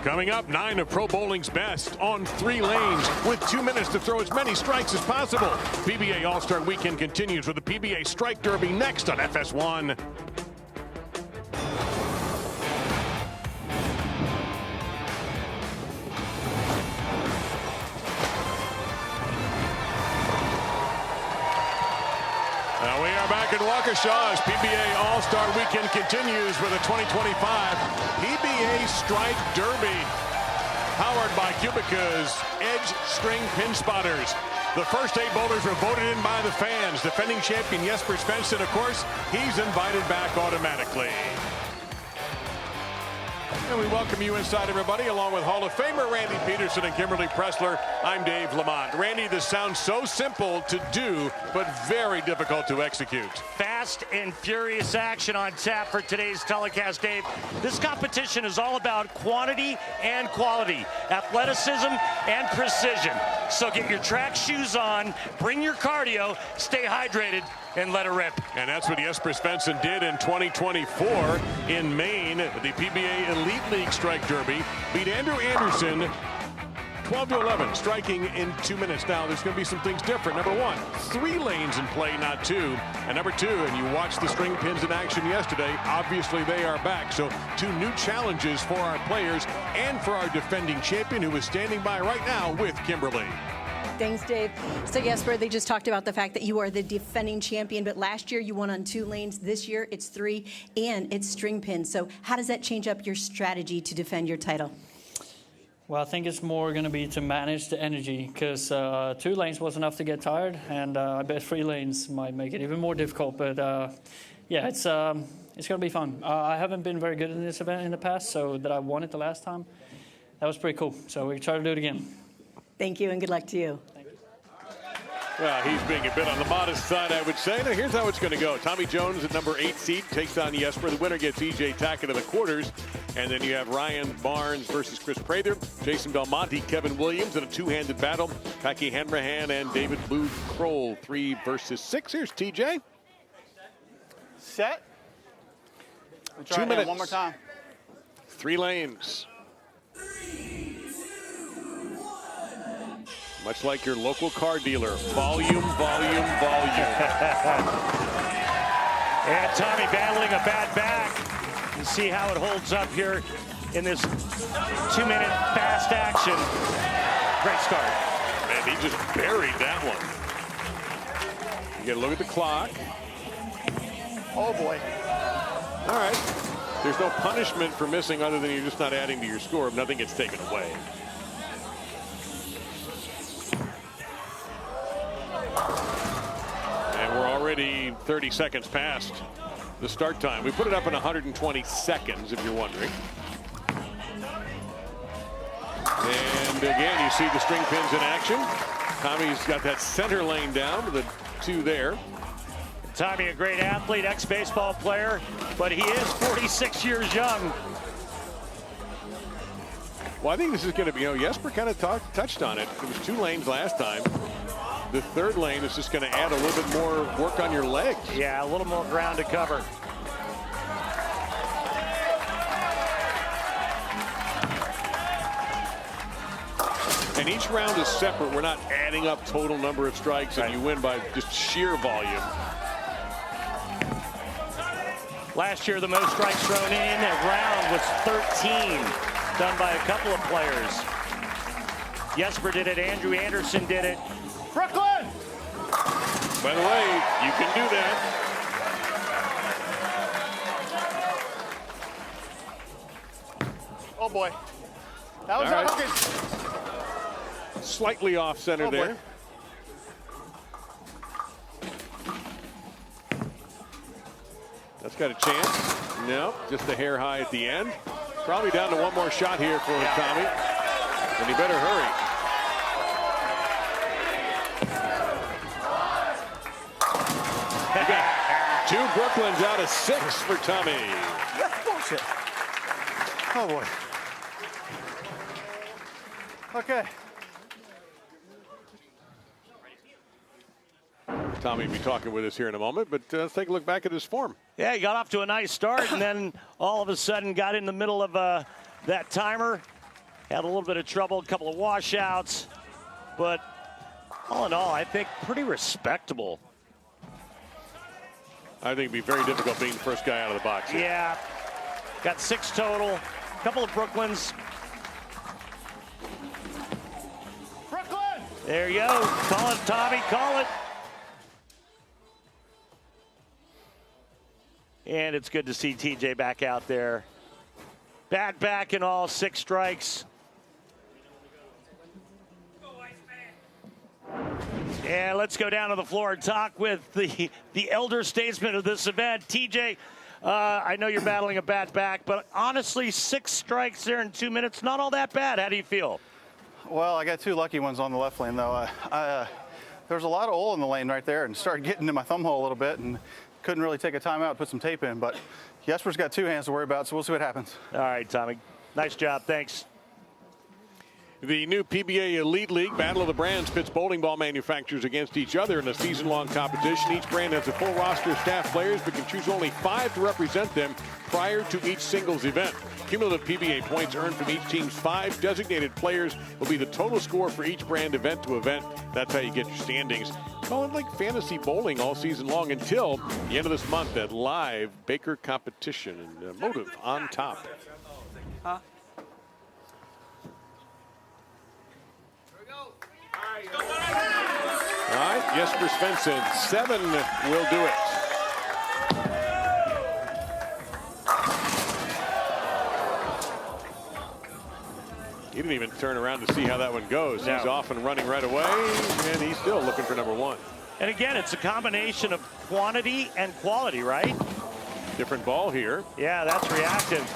Coming up, 9 of pro bowling's best on 3 lanes with 2 minutes to throw as many strikes as possible. PBA All-Star Weekend continues with the PBA Strike Derby next on FS1. We are back in Waukesha as PBA All-Star Weekend continues with a 2025 PBA Strike Derby. Powered by Qubica's Edge String Pin Spotters. The first 8 bowlers were voted in by the fans. Defending champion Jesper Svensson, of course, he's invited back automatically. And we welcome you inside, everybody, along with Hall of Famer Randy Peterson and Kimberly Pressler. I'm Dave Lamont. Randy, this sounds so simple to do, but very difficult to execute. Fast and furious action on tap for today's telecast, Dave. This competition is all about quantity and quality, athleticism and precision. So get your track shoes on, bring your cardio, stay hydrated, and let it rip. And that's what Jesper Svensson did in 2024 in Maine. The PBA Elite League Strike Derby beat Andrew Anderson 12-11, striking in 2 minutes. Now, there's going to be some things different. Number 1, 3 lanes in play, not 2. And number 2, and you watched the string pins in action yesterday, obviously they are back. So 2 new challenges for our players and for our defending champion who is standing by right now with Kimberly. Thanks, Dave. So, Jesper, they just talked about the fact that you are the defending champion, but last year you won on 2 lanes. This year it's 3, and it's string pins. So how does that change up your strategy to defend your title? Well, I think it's more going to be to manage the energy because 2 lanes was enough to get tired, and I bet 3 lanes might make it even more difficult. But yeah, it's going to be fun. I haven't been very good in this event in the past, so that I won it the last time, that was pretty cool. So we try to do it again. Thank you, and good luck to you. Thank you. Well, he's being a bit on the modest side, I would say. Now, here's how it's going to go. Tommy Jones at number 8 seed takes on Jesper. The winner gets EJ Tackett in the quarters. And then you have Ryan Barnes versus Kris Prather, Jason Belmonte, Keven Williams in a 2-handed battle. Packy, Hanrahan, and David Boog, Krol, 3 versus 6. Here's TJ. Set. 2 minutes. One more time. 3 lanes. Much like your local car dealer. Volume, volume, volume. And Tommy battling a bad back. You see how it holds up here in this 2-minute fast action. Great start. Man, he just buried that one. You get a look at the clock. Oh, boy. All right. There's no punishment for missing other than you're just not adding to your score if nothing gets taken away. And we're already 30 seconds past the start time. We put it up in 120 seconds, if you're wondering. And again, you see the string pins in action. Tommy's got that center lane down with the 2 there. Tommy, a great athlete, ex-baseball player, but he is 46 years young. Well, I think this is going to be, Jesper kind of touched on it. It was 2 lanes last time. The 3rd lane is just going to add a little bit more work on your legs. Yeah, a little more ground to cover. And each round is separate. We're not adding up total number of strikes, and you win by just sheer volume. Last year, the most strikes thrown in a round was 13, done by a couple of players. Jesper did it. Andrew Anderson did it. Brooklyn! By the way, you can do that. Oh, boy. That was All right. Slightly off center there. Boy. That's got a chance. No, just a hair high at the end. Probably down to 1 more shot here for Tommy. And he better hurry. Two Brooklyns out of 6 for Tommy. That's bullshit. Oh, boy. Okay. Tommy will be talking with us here in a moment, but let's take a look back at his form. Yeah, he got off to a nice start and then all of a sudden got in the middle of that timer Had a little bit of trouble, a couple of washouts, but all in all, I think pretty respectable. I think it'd be very difficult being the first guy out of the box here. Yeah, got 6 total, a couple of Brooklyns. Brooklyn! There you go. Call it, Tommy, call it. And it's good to see TJ back out there. Bat back in all, 6 strikes. And let's go down to the floor and talk with the elder statesman of this event, TJ. I know you're battling a bat back, but honestly, 6 strikes there in 2 minutes, not all that bad. How do you feel? Well, I got 2 lucky ones on the left lane, though. There was a lot of oil in the lane right there and started getting to my thumb hole a little bit and couldn't really take a timeout, put some tape in. But Jesper's got 2 hands to worry about, so we'll see what happens. All right, Tommy. Nice job. Thanks. The new PBA Elite League Battle of the Brands pits bowling ball manufacturers against each other in a season-long competition. Each brand has a full roster of staff players, but can choose only 5 to represent them prior to each singles event. Cumulative PBA points earned from each team's 5 designated players will be the total score for each brand event to event. That's how you get your standings. Call it like fantasy bowling all season long until the end of this month at live Baker competition. And Motive on top. Huh? All right, Jesper Svensson, 7 will do it. He didn't even turn around to see how that one goes. No. He's off and running right away, and he's still looking for number 1. And again, it's a combination of quantity and quality, right? Different ball here. Yeah, that's reactive.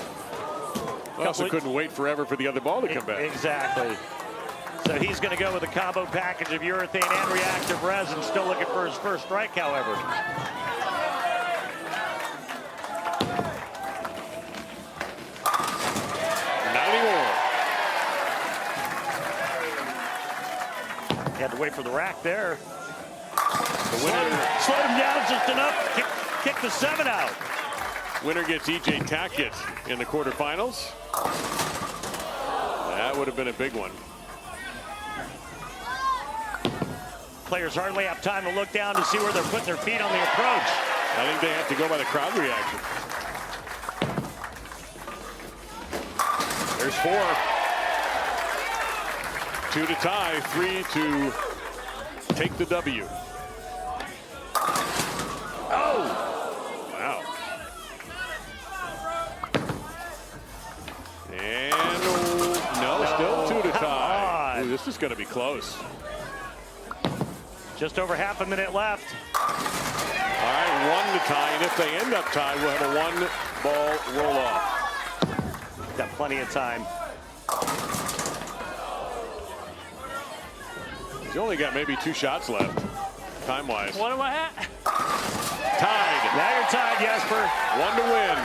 Well, also couldn't wait forever for the other ball to come back. Exactly. So he's going to go with a combo package of urethane and reactive resin. Still looking for his first strike, however. Had to wait for the rack there. The winner slowed him down just enough. Kick the 7 out. Winner gets EJ Tackett in the quarterfinals. That would have been a big one. Players hardly have time to look down to see where they're putting their feet on the approach. I think they have to go by the crowd reaction. There's 4. 2 to tie, 3 to take the W. Oh! Wow. And no, still 2 to tie. Ooh, this is going to be close. Just over half a minute left. All right, 1 to tie, and if they end up tied, we'll have a 1-ball roll-off. Got plenty of time. He's only got maybe 2 shots left, time-wise. What am I at? Tied. Now you're tied, Jesper. 1 to win.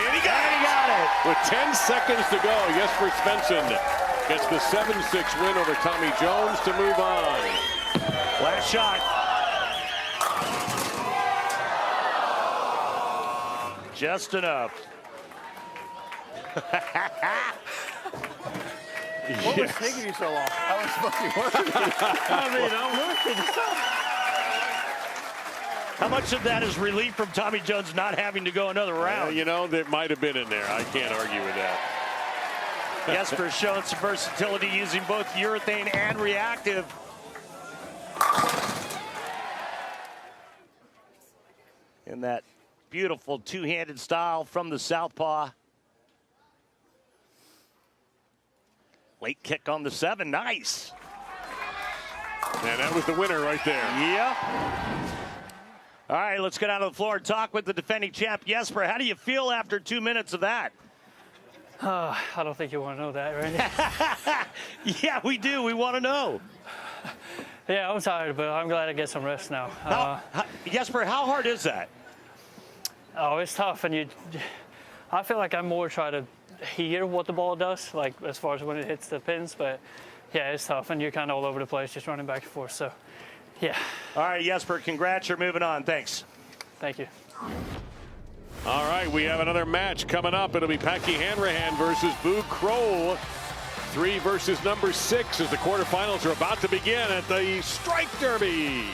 And he got it. With 10 seconds to go, Jesper Svensson gets the 7-6 win over Tommy Jones to move on. Last shot. Just enough. What was taking you so long? I was fucking working. I'm working. How much of that is relief from Tommy Jones not having to go another round? You know, there might have been in there. I can't argue with that. Jesper showing some versatility using both urethane and reactive. In that beautiful 2-handed style from the southpaw. Late kick on the 7, nice. And that was the winner right there. Yep. All right, let's get out of the floor and talk with the defending champ, Jesper. How do you feel after 2 minutes of that? I don't think you want to know that, right? Yeah, we do. We want to know. Yeah, I'm tired, but I'm glad I get some rest now. Jesper, how hard is that? Oh, it's tough, and I feel like I'm more trying to hear what the ball does, like as far as when it hits the pins, but yeah, it's tough, and you're kind of all over the place, just running back and forth, so yeah. All right, Jesper, congrats. You're moving on. Thanks. Thank you. All right, we have another match coming up. It'll be Packy Hanrahan versus Boog Krol. 3 versus number 6 as the quarterfinals are about to begin at the Strike Derby.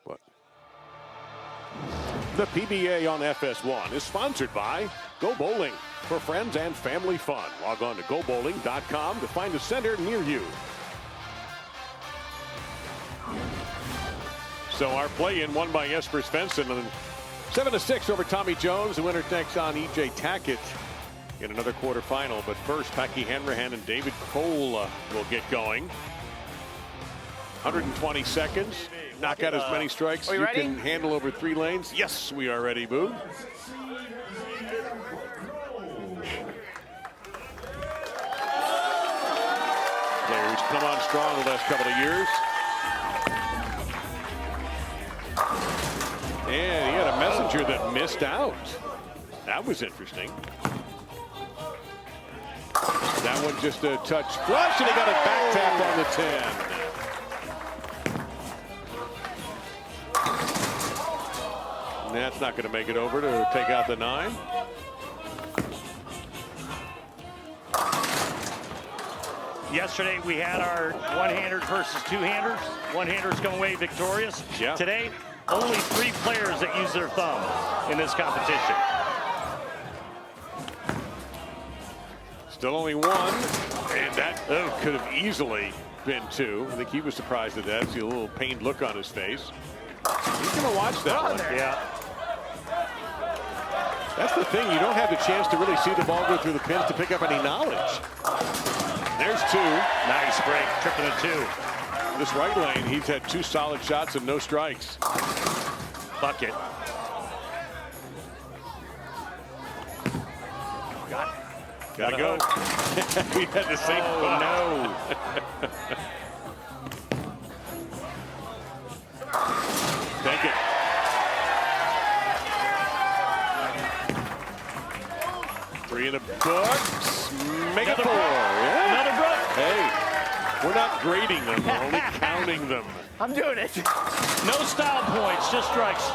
What? The PBA on FS1 is sponsored by Go Bowling. For friends and family fun, log on to gobowling.com to find a center near you. So our play-in won by Jesper Svensson, and 7-6 over Tommy Jones. The winner takes on EJ Tackett in another quarterfinal. But first, Packy Hanrahan and David Krol will get going. 120 seconds. Knock out as many strikes as you can handle over 3 lanes. Yes, we are ready, Boog. Players come on strong the last couple of years. And he had a messenger that missed out. That was interesting. That one just a touch flush, and he got a back tap on the 10. And that's not going to make it over to take out the 9. Yesterday we had our one-handers versus two-handers. One-handers going away victorious. Yeah. Today, only 3 players that use their thumb in this competition. Still only 1, and that could have easily been 2. I think he was surprised at that. See a little pained look on his face. He's going to watch that one. Yeah. That's the thing. You don't have the chance to really see the ball go through the pins to pick up any knowledge. There's 2. Nice break, tripping a 2. This right lane, he's had 2 solid shots and no strikes. Bucket. Gotta go. We had the same. Oh, no. Take it. Three in the books. Make it 4. Yeah. Another brook. Hey, we're not grading them. We're only counting them. I'm doing it. No style points, just strikes.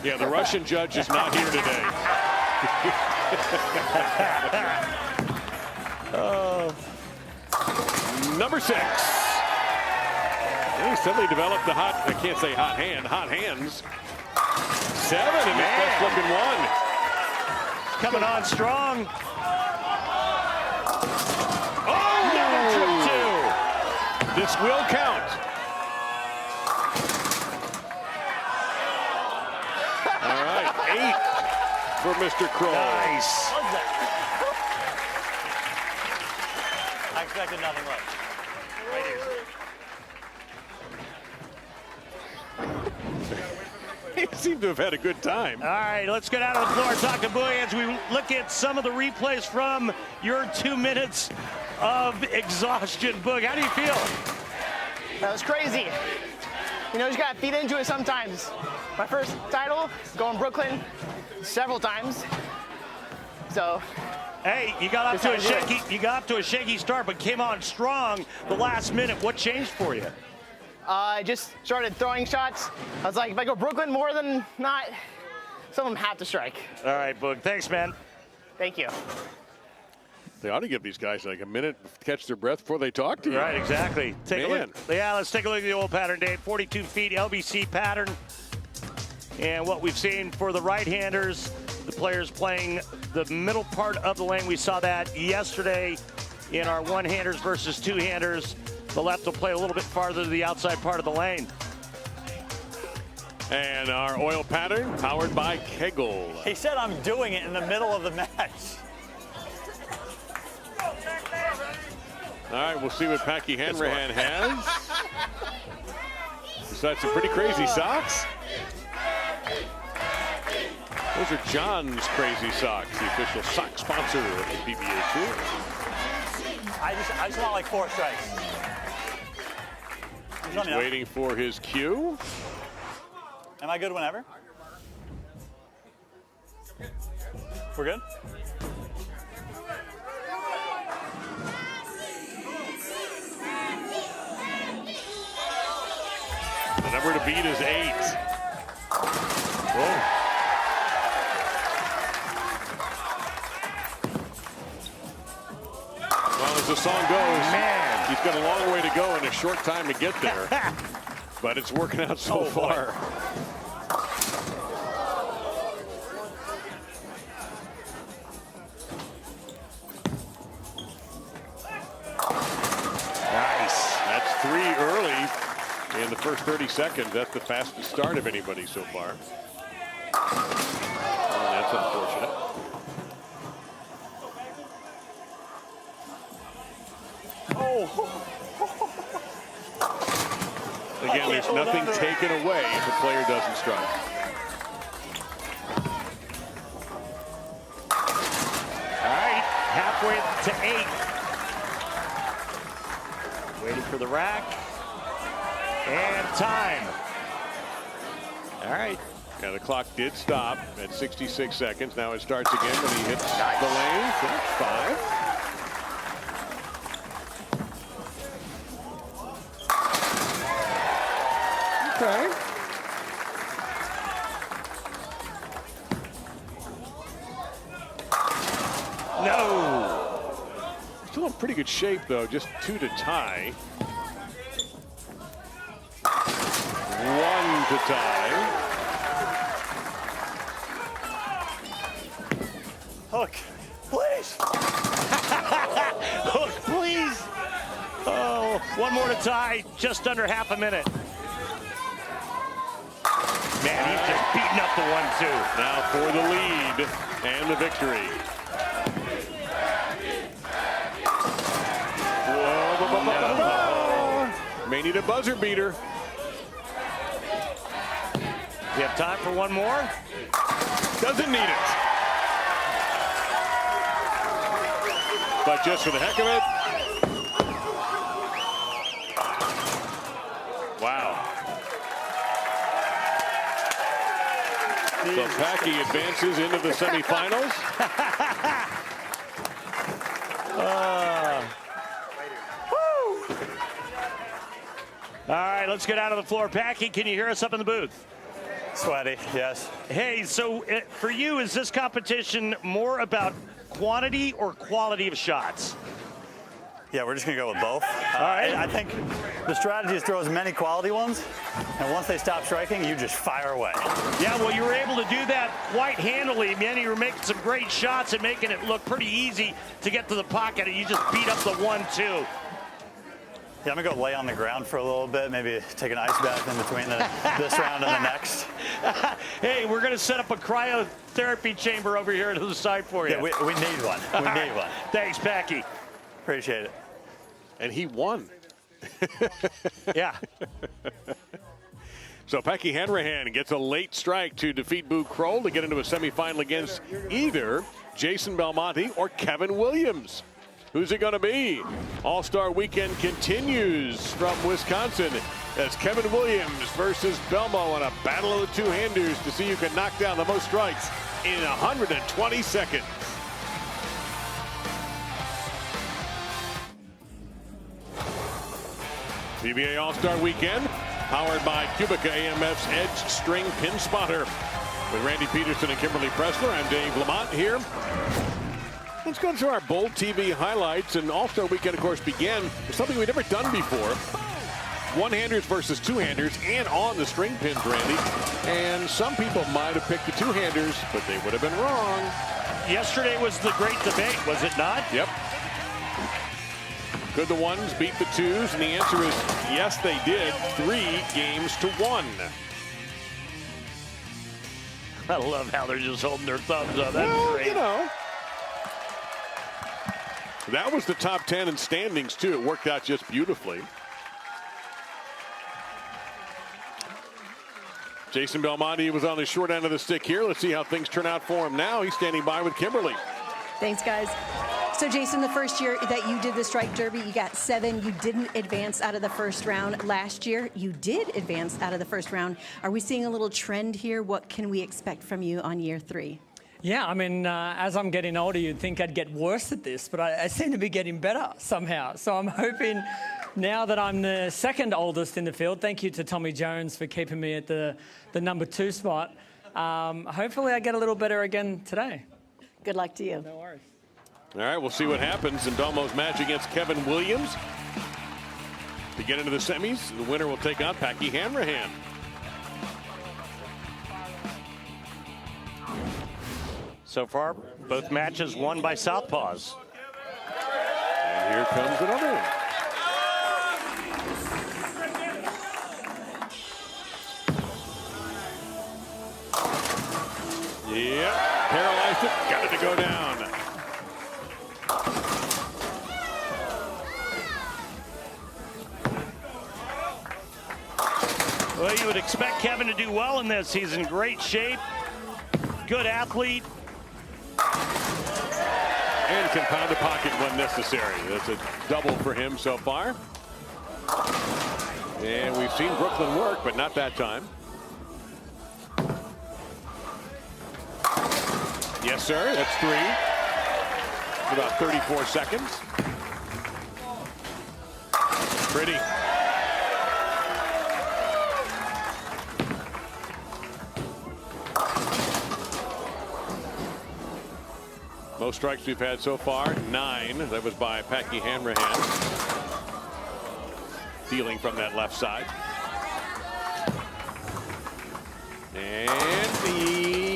Yeah, the Russian judge is not here today. Number 6. He suddenly developed the hot, I can't say hot hand, hot hands. 7 in the best looking 1. Coming on strong. Oh, Trip 2. this will count. All right, 8 for Mr. Krol. Nice. I expected nothing less. Right here. He seemed to have had a good time. All right, let's go down to the floor and talk to Boog as we look at some of the replays from your 2 minutes of exhaustion. Boog, how do you feel? That was crazy. You know, you just got to feed into it sometimes. My first title, going Brooklyn several times. So, hey, you got off to a shaky start, but came on strong the last minute. What changed for you? I just started throwing shots. I was like, if I go Brooklyn more than not, some of them have to strike. All right, Boog. Thanks, man. Thank you. They ought to give these guys like a minute to catch their breath before they talk to you. Right, exactly. Take a Man. look. Yeah, let's take a look at the old pattern, Dave. 42 feet LBC pattern. And what we've seen for the right-handers, the players playing the middle part of the lane. We saw that yesterday in our one-handers versus two-handers. The left will play a little bit farther to the outside part of the lane. And our oil pattern powered by Kegel. He said I'm doing it in the middle of the match. All right, we'll see what Packy Hanrahan has. Besides some pretty crazy socks. Those are John's crazy socks, the official sock sponsor of the PBA Tour. I just want like 4 strikes. He's waiting for his cue. Am I good whenever? We're good? The Number to beat is 8. Whoa. Well, as the song goes, man, he's got a long way to go and a short time to get there. But it's working out so far. Nice. That's 3 early in the first 30 seconds. That's the fastest start of anybody so far. Oh, that's unfortunate. Again, there's nothing taken away if a player doesn't strike. All right, halfway to 8. Waiting for the rack. And time. All right. Yeah, the clock did stop at 66 seconds. Now it starts again when he hits the lane. That's 5. Okay. No. Still in pretty good shape, though. Just 2 to tie. 1 to tie. Hook, please. Hook, please. Oh, 1 more to tie. Just under half a minute. Man, he's just beating up the 1-2. Now for the lead and the victory. Whoa. May need a buzzer beater. We have time for 1 more? Doesn't need it. But just for the heck of it. Wow. So Packy advances into the semifinals. All right, let's get out of the floor. Packy, can you hear us up in the booth? Sweaty, yes. Hey, so for you, is this competition more about quantity or quality of shots? Yeah, we're just going to go with both. All right. I think the strategy is throw as many quality ones, and once they stop striking, you just fire away. Yeah, well, you were able to do that quite handily. Man, you were making some great shots and making it look pretty easy to get to the pocket, and you just beat up the 1-2. Yeah, I'm going to go lay on the ground for a little bit, maybe take an ice bath in between this round and the next. Hey, we're going to set up a cryotherapy chamber over here to the side for you. Yeah, we need one. We need one. Thanks, Packy. Appreciate it. And he won. Yeah. So Packy Hanrahan gets a late strike to defeat Boog Krol to get into a semifinal against either Jason Belmonte or Keven Williams. Who's it going to be? All-Star Weekend continues from Wisconsin as Keven Williams versus Belmo in a battle of the two-handers to see who can knock down the most strikes in 120 seconds. PBA All-Star Weekend, powered by QubicaAMF's Edge String Pin Spotter. With Randy Peterson and Kimberly Pressler, I'm Dave Lamont here. Let's go through our Bold TV highlights. And All-Star Weekend, of course, began with something we've never done before. One-handers versus two-handers, and on the string pins, Randy. And some people might have picked the two-handers, but they would have been wrong. Yesterday was the great debate, was it not? Yep. Could the ones beat the twos? And the answer is yes, they did. 3-1. I love how they're just holding their thumbs up. That's well, great. You know, that was the top 10 in standings, too. It worked out just beautifully. Jason Belmonte was on the short end of the stick here. Let's see how things turn out for him now. He's standing by with Kimberly. Thanks, guys. So, Jason, the first year that you did the Strike Derby, you got 7. You didn't advance out of the first round. Last year, you did advance out of the first round. Are we seeing a little trend here? What can we expect from you on year 3? Yeah, I mean, as I'm getting older, you'd think I'd get worse at this, but I seem to be getting better somehow. So I'm hoping now that I'm the second oldest in the field, thank you to Tommy Jones for keeping me at the number 2 spot. Hopefully I get a little better again today. Good luck to you. No worries. All right, we'll see what happens in Belmo's match against Keven Williams. To get into the semis, the winner will take on Packy Hanrahan. So far, both matches won by Southpaws. And here comes another one. Yep, paralyzed it, got it to go down. Well, you would expect Keven to do well in this. He's in great shape, good athlete. And can pound the pocket when necessary. That's a double for him so far. And we've seen Brooklyn work, but not that time. Yes, sir, that's 3. About 34 seconds. Pretty. Most strikes we've had so far, 9. That was by Packy Hanrahan. Dealing from that left side. And the...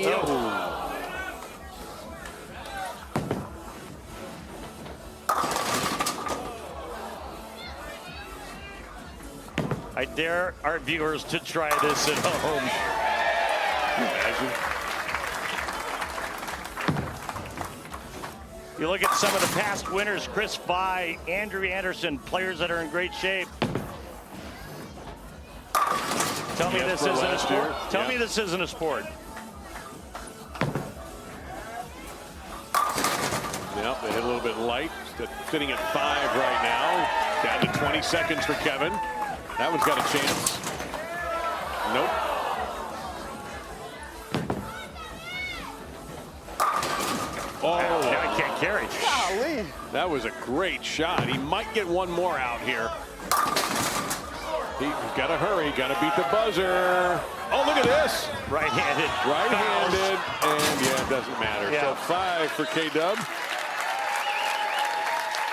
I dare our viewers to try this at home. Imagine. You look at some of the past winners, Kris, Andrew Anderson, players that are in great shape. Tell me this isn't a sport. Tell me this isn't a sport. Yep, they hit a little bit light. Sitting at 5 right now. Down to 20 seconds for Keven. That one's got a chance. Nope. Oh, now he can't carry. Golly. That was a great shot. He might get one more out here. He's got to hurry. Got to beat the buzzer. Oh, look at this. Right-handed. Right-handed. And, yeah, it doesn't matter. Yeah. So 5 for K-Dub.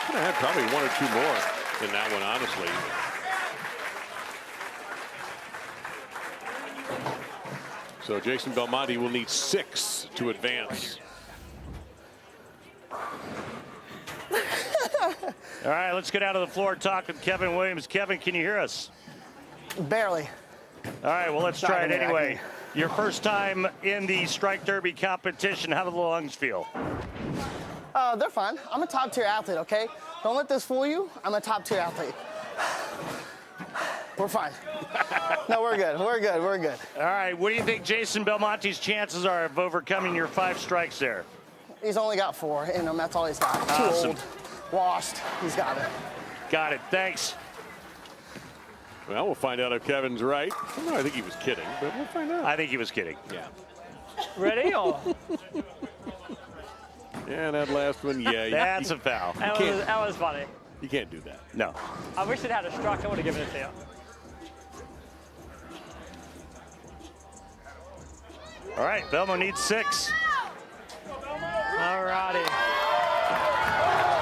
Could have had probably 1 or 2 more in that one, honestly. So Jason Belmonte will need 6 to advance. All right, let's get out of the floor, talk with Keven Williams. Keven, can you hear us? Barely. All right, well, let's try it anyway. Your first time in the strike derby competition, how do the lungs feel? They're fine. I'm a top-tier athlete, okay? Don't let this fool you. I'm a top-tier athlete. We're fine. No, we're good. We're good. We're good. All right, what do you think Jason Belmonte's chances are of overcoming your 5 strikes there? He's only got 4 in him. That's all he's got. Awesome. Too old. Washed. He's got it. Got it. Thanks. Well, we'll find out if Kevin's right. No, I think he was kidding, but we'll find out. I think he was kidding. Yeah. Ready? Or? Yeah, that last one, yeah. That's a foul. That was funny. You can't do that. No. I wish it had a strike. I would have given it to you. All right, Belmo needs 6. All righty.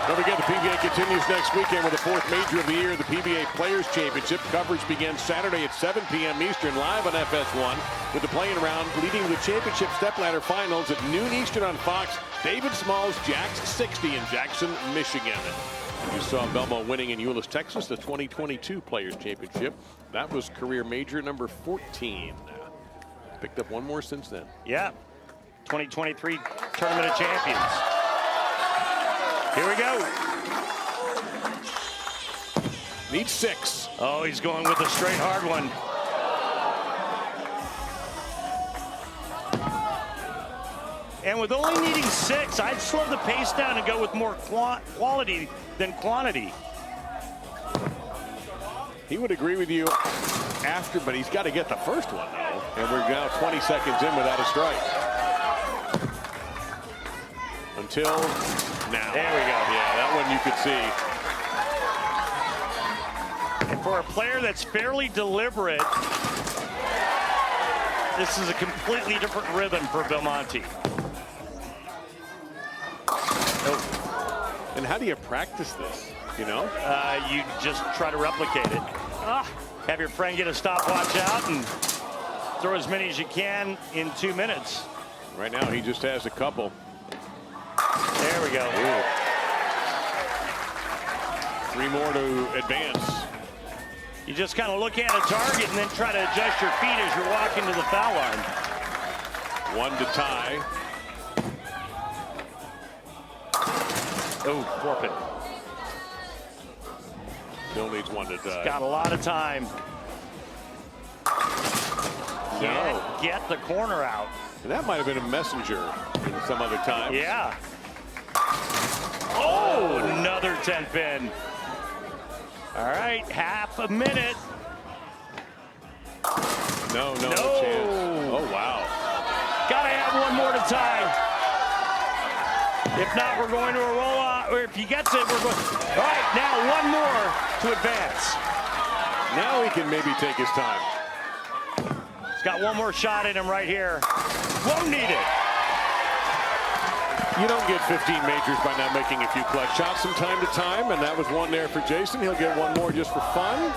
Don't forget, the PBA continues next weekend with the 4th major of the year, the PBA Players Championship. Coverage begins Saturday at 7 p.m. Eastern, live on FS1, with the playing round leading to the championship stepladder finals at noon Eastern on Fox. David Small's Jacks 60 in Jackson, Michigan. And you saw Belmo winning in Euless, Texas, the 2022 Players Championship. That was career major number 14. Picked up 1 more since then. Yeah. 2023 Tournament of Champions. Here we go. Needs 6. Oh, he's going with a straight hard one. And with only needing 6, I'd slow the pace down and go with more quality than quantity. He would agree with you after, but he's got to get the first one, though. And we're now 20 seconds in without a strike. Until now. There we go. Yeah, that one you could see. For a player that's fairly deliberate, this is a completely different rhythm for Belmonte. And how do you practice this, you know? You just try to replicate it. Have your friend get a stopwatch out and throw as many as you can in 2 minutes. Right now, he just has a couple. There we go. Ooh. 3 more to advance. You just kind of look at a target and then try to adjust your feet as you're walking to the foul line. 1 to tie. Oh, forfeit. Still needs 1 to tie. Got a lot of time. Can't get the corner out. And that might have been a messenger in some other time. Yeah. Oh, another 10-pin. All right, half a minute. No chance. Oh, wow. Gotta have 1 more to tie. If not, we're going to a roll-on. Or if he gets it, we're going. All right, now 1 more to advance. Now he can maybe take his time. He's got 1 more shot in him right here. Won't need it. You don't get 15 majors by not making a few clutch shots from time to time, and that was 1 there for Jason. He'll get 1 more just for fun.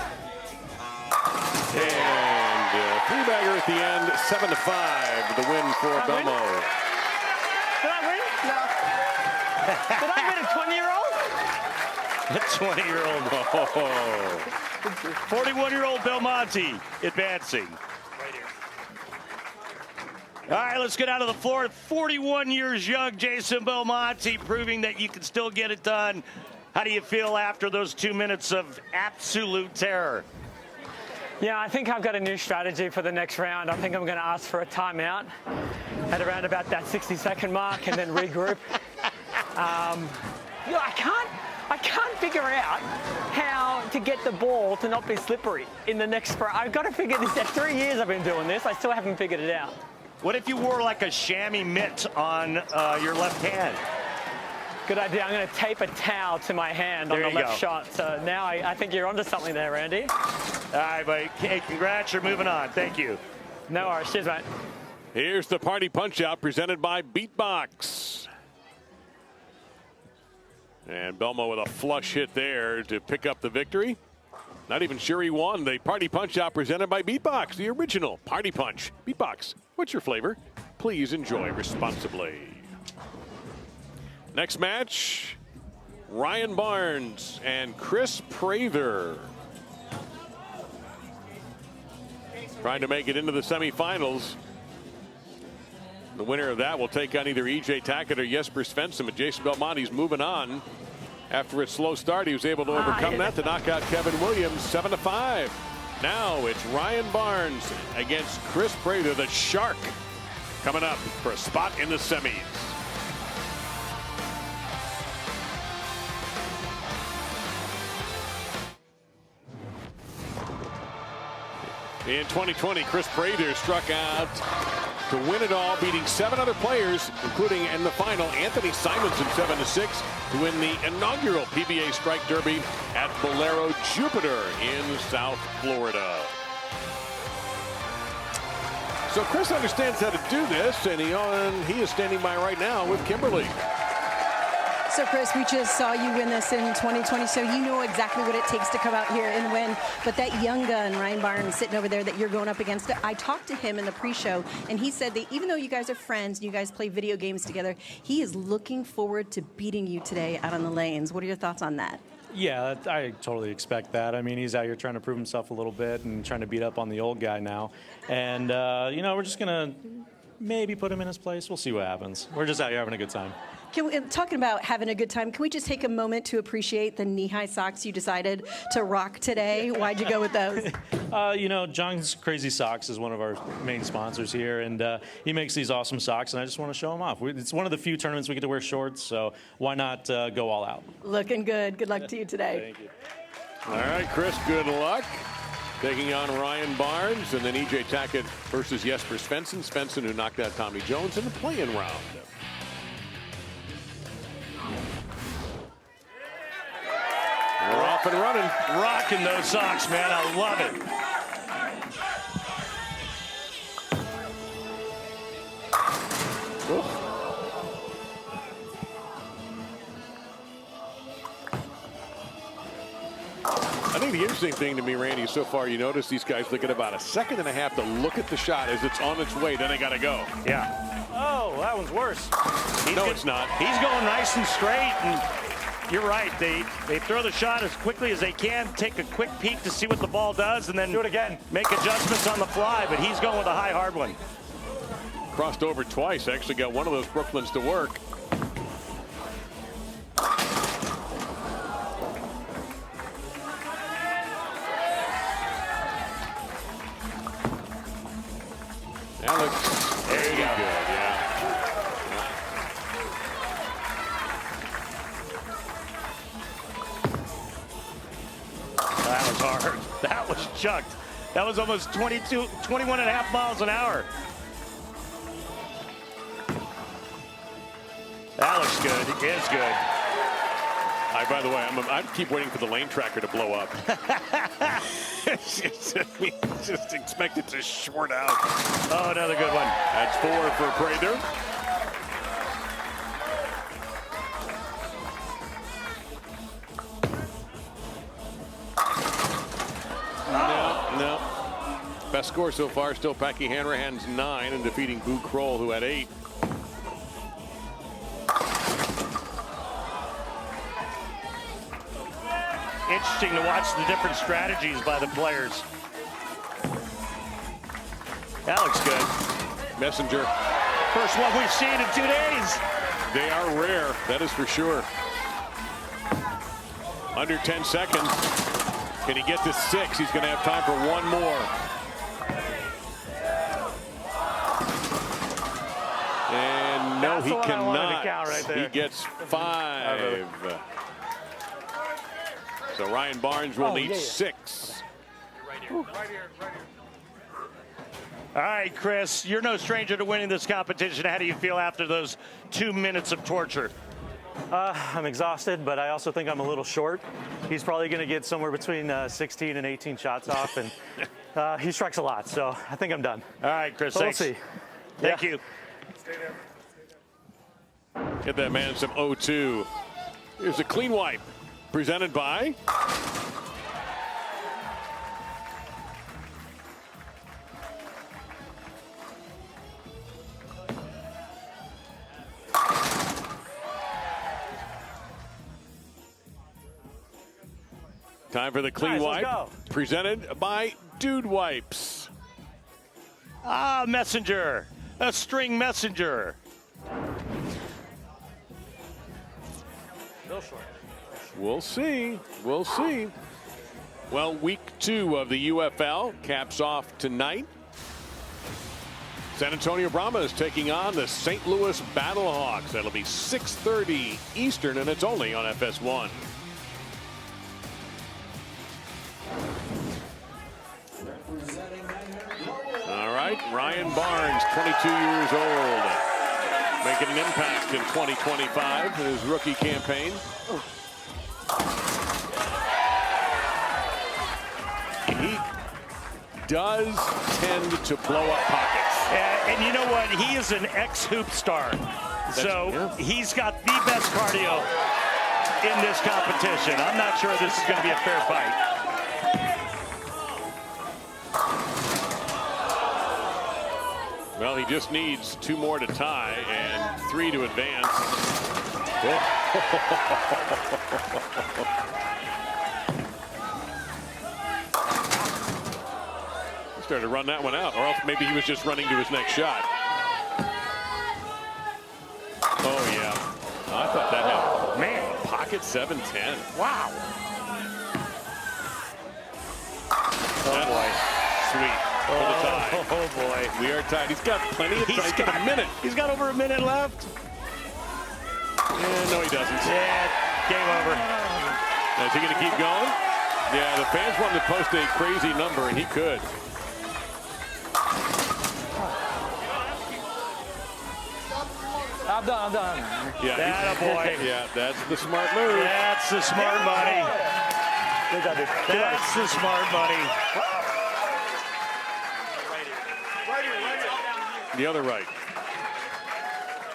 And 3-bagger at the end, 7-5, the win for Belmonte. Did I win? No. Did I win a 20-year-old? A 20-year-old. 41-year-old Belmonte advancing. All right, let's get out of the floor. 41 years young, Jason Belmonte, proving that you can still get it done. How do you feel after those 2 minutes of absolute terror? Yeah, I think I've got a new strategy for the next round. I think I'm going to ask for a timeout at around about that 60-second mark and then regroup. I can't figure out how to get the ball to not be slippery in the next spurt. I've got to figure this out. 3 years I've been doing this. I still haven't figured it out. What if you wore like a chamois mitt on your left hand? Good idea. I'm going to tape a towel to my hand on the left shot. So now I think you're onto something there, Randy. All right, buddy. Hey, congrats. You're moving on. Thank you. No worries. Cheers, mate. Here's the party punch-out presented by Beatbox. And Belmo with a flush hit there to pick up the victory. Not even sure he won. The party punch-out presented by Beatbox, the original party punch. Beatbox, what's your flavor? Please enjoy responsibly. Next match, Ryan Barnes and Kris Prather. Trying to make it into the semifinals. The winner of that will take on either EJ Tackett or Jesper Svensson, but Jason Belmonte's moving on. After a slow start, he was able to overcome that to knock out Keven Williams 7-5. Now it's Ryan Barnes against Kris Prather, the Shark, coming up for a spot in the semis. In 2020, Kris Prather struck out to win it all, beating 7 other players, including in the final Anthony Simonson 7-6 to win the inaugural PBA Strike Derby at Bolero Jupiter in South Florida. So Kris understands how to do this, and he is standing by right now with Kimberly. So, Kris, we just saw you win this in 2020, so you know exactly what it takes to come out here and win. But that young gun, Ryan Barnes, sitting over there that you're going up against, I talked to him in the pre-show, and he said that even though you guys are friends and you guys play video games together, he is looking forward to beating you today out on the lanes. What are your thoughts on that? Yeah, I totally expect that. I mean, he's out here trying to prove himself a little bit and trying to beat up on the old guy now. And, we're just going to maybe put him in his place. We'll see what happens. We're just out here having a good time. Talking about having a good time, can we just take a moment to appreciate the knee-high socks you decided to rock today? Why'd you go with those? John's Crazy Socks is one of our main sponsors here, and he makes these awesome socks, and I just want to show them off. It's one of the few tournaments we get to wear shorts, so why not go all out? Looking good. Good luck to you today. Thank you. All right, Kris, good luck. Taking on Ryan Barnes, and then EJ Tackett versus Jesper Svensson. Svensson, who knocked out Tommy Jones in the play-in round. We're off off and running. Rocking those socks, man. I love it. Oof. I think the interesting thing to me, Randy, so far, you notice these guys look at about a second and a half to look at the shot as it's on its way. Then they got to go. Yeah. Oh, that one's worse. No, it's not. He's going nice and straight, and you're right. They throw the shot as quickly as they can, take a quick peek to see what the ball does, and then Do it again. make adjustments on the fly, but he's going with a high, hard one. Crossed over twice. Actually got one of those Brooklyns to work. Alex, there you go. Good, yeah. That was hard. That was chucked. That was almost 21 and a half miles an hour. That looks good. It is good. By the way, I keep waiting for the lane tracker to blow up. just expect it to short out. Oh, another good one. That's 4 for Prather. No. Best score so far still Packy Hanrahan's 9 and defeating Boog Krol, who had 8. Interesting to watch the different strategies by the players. That looks good. Messenger. First one we've seen in 2 days. They are rare, that is for sure. Under 10 seconds. Can he get to 6? He's going to have time for one more. And no, That's he the one I wanted to cannot. count right there. He gets 5. So Ryan Barnes will need 6. All right, Kris, you're no stranger to winning this competition. How do you feel after those 2 minutes of torture? I'm exhausted, but I also think I'm a little short. He's probably going to get somewhere between 16 and 18 shots off, and he strikes a lot, so I think I'm done. All right, Kris, But thanks. we'll see. Thank you. Get that man some O2. Here's a clean wipe presented by time for the clean Nice, wipe let's go. presented by Dude Wipes. Ah, messenger. A string messenger. We'll see. We'll see. Well, week 2 of the UFL caps off tonight. San Antonio Brahma is taking on the St. Louis Battlehawks. That'll be 6:30 Eastern, and it's only on FS1. All right, Ryan Barnes, 22 years old, making an impact in 2025 in his rookie campaign. He does tend to blow up pockets. And you know what? He is an ex-hoop star. So he's got the best cardio in this competition. I'm not sure this is going to be a fair fight. Well, he just needs 2 more to tie and 3 to advance. He started to run that one out, or else maybe he was just running to his next shot. Oh, yeah. I thought that happened. Man, pocket 7-10. Wow. Oh, boy. Sweet. For the tie. Oh, boy. We are tied. He's got plenty of time. He's got a minute. He's got over a minute left. Yeah, no, he doesn't. Yeah, game over. Now, is he going to keep going? Yeah, the fans wanted to post a crazy number, and he could. I'm done. Yeah, That a boy. Yeah, that's the smart move. That's the smart money. Good job, dude. That's the smart money. The other right.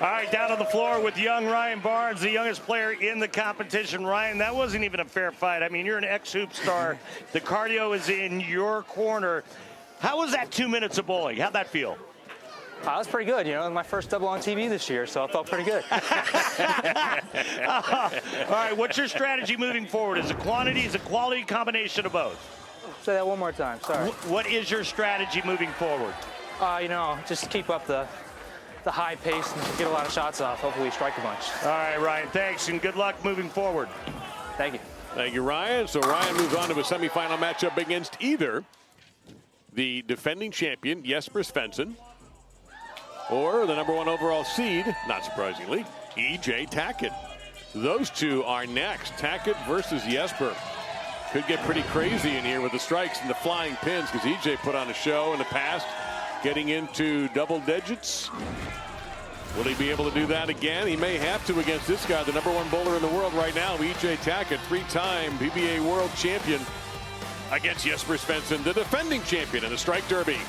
All right, down on the floor with young Ryan Barnes, the youngest player in the competition. Ryan, that wasn't even a fair fight. I mean, you're an ex-hoop star. The cardio is in your corner. How was that 2 minutes of bowling? How'd that feel? That was pretty good. You know, my first double on TV this year, so it felt pretty good. All right, what's your strategy moving forward? Is it quantity? Is it quality? Combination of both? Say that one more time. Sorry. What is your strategy moving forward? You know, just keep up the high pace and get a lot of shots off. Hopefully strike a bunch. All right, Ryan, thanks, and good luck moving forward. Thank you. Thank you, Ryan. So Ryan moves on to a semifinal matchup against either the defending champion, Jesper Svensson, or the #1 overall seed, not surprisingly, EJ Tackett. Those two are next. Tackett versus Jesper. Could get pretty crazy in here with the strikes and the flying pins because EJ put on a show in the past, getting into double digits. Will he be able to do that again? He may have to against this guy, the #1 bowler in the world right now, EJ Tackett, 3-time PBA world champion, against Jesper Svensson, the defending champion in the Strike Derby.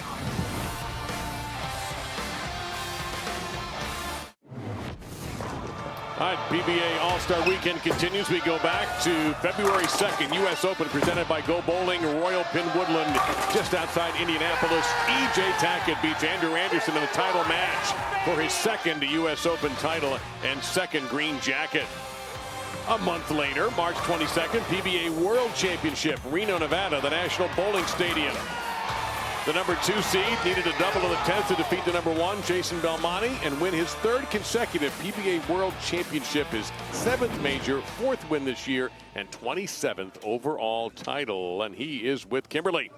All right, PBA All-Star Weekend continues. We go back to February 2nd, U.S. Open presented by Go Bowling, Royal Pin Woodland, just outside Indianapolis. EJ Tackett beats Andrew Anderson in the title match for his second U.S. Open title and second green jacket. A month later, March 22nd, PBA World Championship, Reno, Nevada, the National Bowling Stadium. The #2 seed needed a double of the 10th to defeat the #1, Jason Belmonte, and win his third consecutive PBA World Championship, his 7th major, 4th win this year, and 27th overall title. And he is with Kimberly.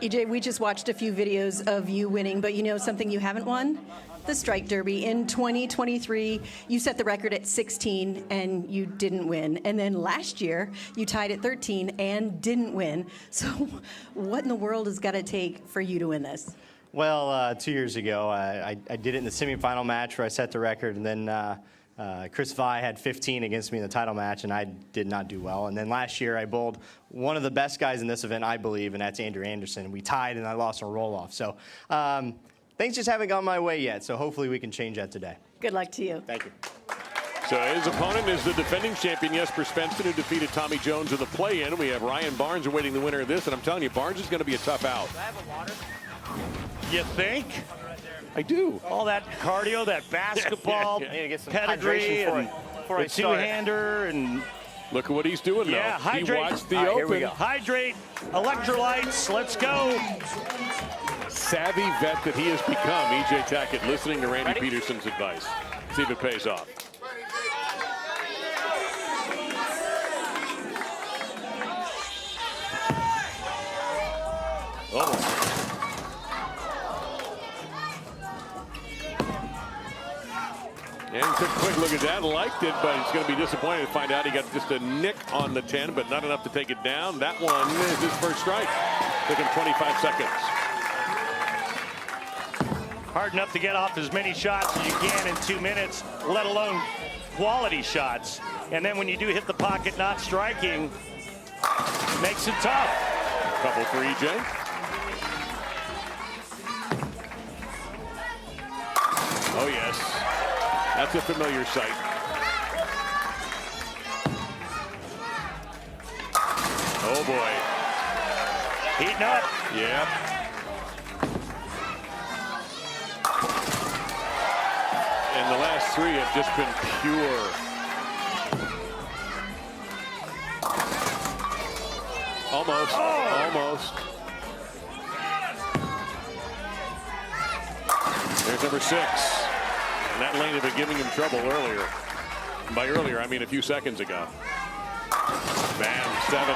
EJ, we just watched a few videos of you winning, but you know something you haven't won? The Strike Derby. In 2023, you set the record at 16 and you didn't win. And then last year, you tied at 13 and didn't win. So what in the world has got to take for you to win this? Well, 2 years ago, I did it in the semifinal match where I set the record, and then Kris had 15 against me in the title match, and I did not do well. And then last year, I bowled one of the best guys in this event, I believe, and that's Andrew Anderson. We tied, and I lost a roll-off. So things just haven't gone my way yet, so hopefully we can change that today. Good luck to you. Thank you. So his opponent is the defending champion, Jesper Svensson, who defeated Tommy Jones in the play-in. We have Ryan Barnes awaiting the winner of this, and I'm telling you, Barnes is going to be a tough out. Do I have a water? You think? I do. All that cardio, that basketball I need to get some pedigree, hydration and before I the start. two-hander, and Look at what he's doing, yeah, though. hydrate. He watched the All right, Open. here we go. Hydrate, electrolytes, let's go. Savvy vet that he has become, EJ Tackett, listening to Randy Peterson's advice. See if it pays off. Oh. And took a quick look at that, liked it, but he's going to be disappointed to find out he got just a nick on the 10, but not enough to take it down. That one is his first strike. Took him 25 seconds. Hard enough to get off as many shots as you can in 2 minutes, let alone quality shots. And then when you do hit the pocket not striking, makes it tough. Couple for EJ. Oh, yes. That's a familiar sight. Oh, boy. Heating up. Yep. And the last three have just been pure. Almost. Oh. Almost. There's #6. And that lane had been giving him trouble earlier. And by earlier, I mean a few seconds ago. Bam, 7.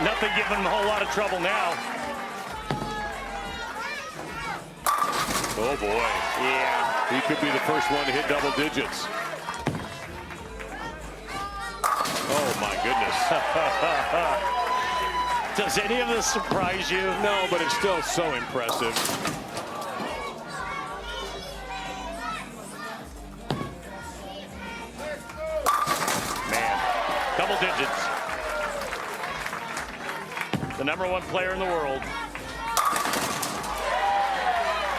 Nothing giving him a whole lot of trouble now. Oh, boy. Yeah. He could be the first one to hit double digits. Oh, my goodness. Does any of this surprise you? No, but it's still so impressive. Man, double digits. the #1 player in the world.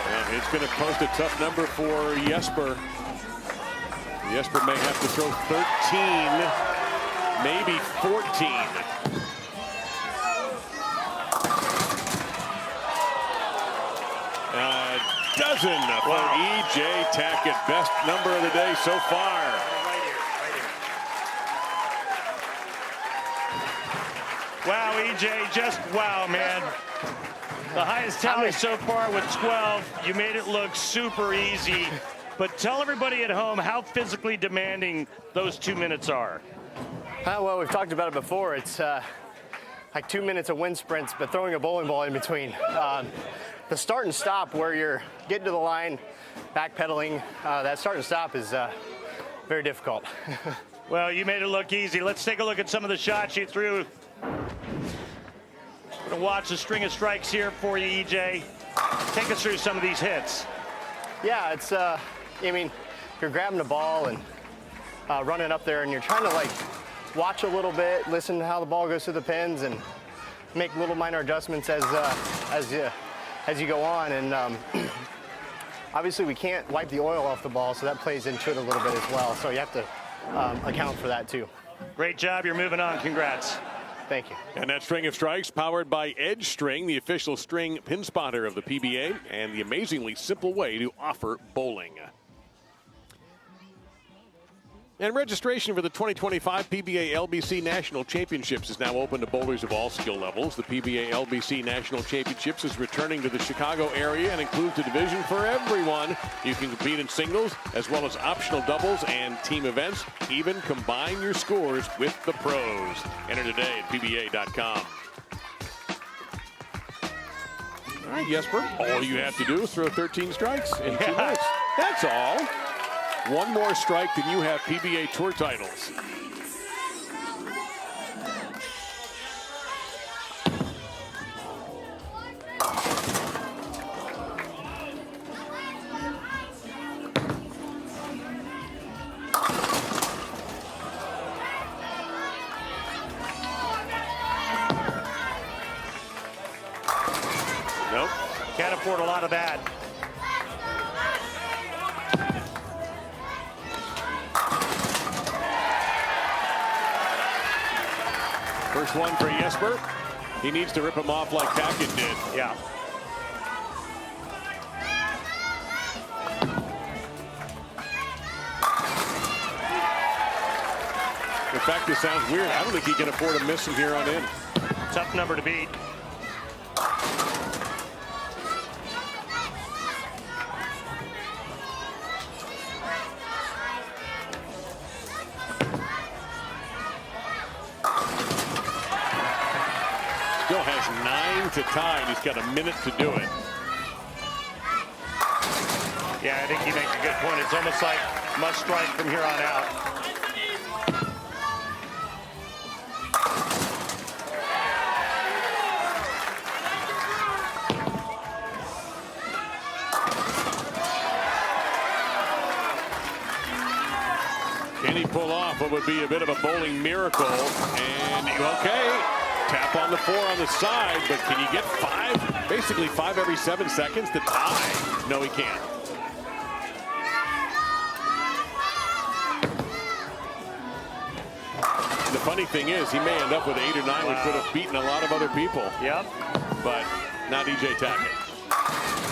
Yeah, it's going to post a tough number for Jesper. Jesper may have to throw 13, maybe 14. Dozen for E.J. Tackett. Best number of the day so far. Wow, E.J., just wow, man. The highest tally so far with 12. You made it look super easy. But tell everybody at home how physically demanding those 2 minutes are. Well, we've talked about it before. It's like 2 minutes of wind sprints, but throwing a bowling ball in between. The start and stop where you're getting to the line, backpedaling, that start and stop is very difficult. Well, you made it look easy. Let's take a look at some of the shots you threw. We're going to watch a string of strikes here for you, EJ. Take us through some of these hits. Yeah, it's, I mean, you're grabbing the ball and running up there and you're trying to like watch a little bit, listen to how the ball goes through the pins and make little minor adjustments as you go on. And obviously we can't wipe the oil off the ball, so that plays into it a little bit as well. So you have to account for that too. Great job. You're moving on. Congrats. Thank you. And that string of strikes powered by Edge String, the official string pin spotter of the PBA, and the amazingly simple way to offer bowling. And registration for the 2025 PBA LBC National Championships is now open to bowlers of all skill levels. The PBA LBC National Championships is returning to the Chicago area and includes a division for everyone. You can compete in singles as well as optional doubles and team events. Even combine your scores with the pros. Enter today at PBA.com. All right, Jesper, all you have to do is throw 13 strikes in 2 minutes. That's all. One more strike than you have PBA Tour titles. Nope. Can't afford a lot of that. First one for Jesper. He needs to rip him off like Tackett did. Yeah. In fact, this sounds weird. I don't think he can afford to miss from here on in. Tough number to beat. Still has 9 to tie, and he's got a minute to do it. Yeah, I think you make a good point. It's almost like must strike from here on out. Can he pull off what would be a bit of a bowling miracle? And okay, tap on the 4 on the side, but can you get 5? Basically 5 every 7 seconds to tie? No, he can't. The funny thing is, he may end up with 8 or 9, which would have beaten a lot of other people. Yep. But not E.J. Tackett.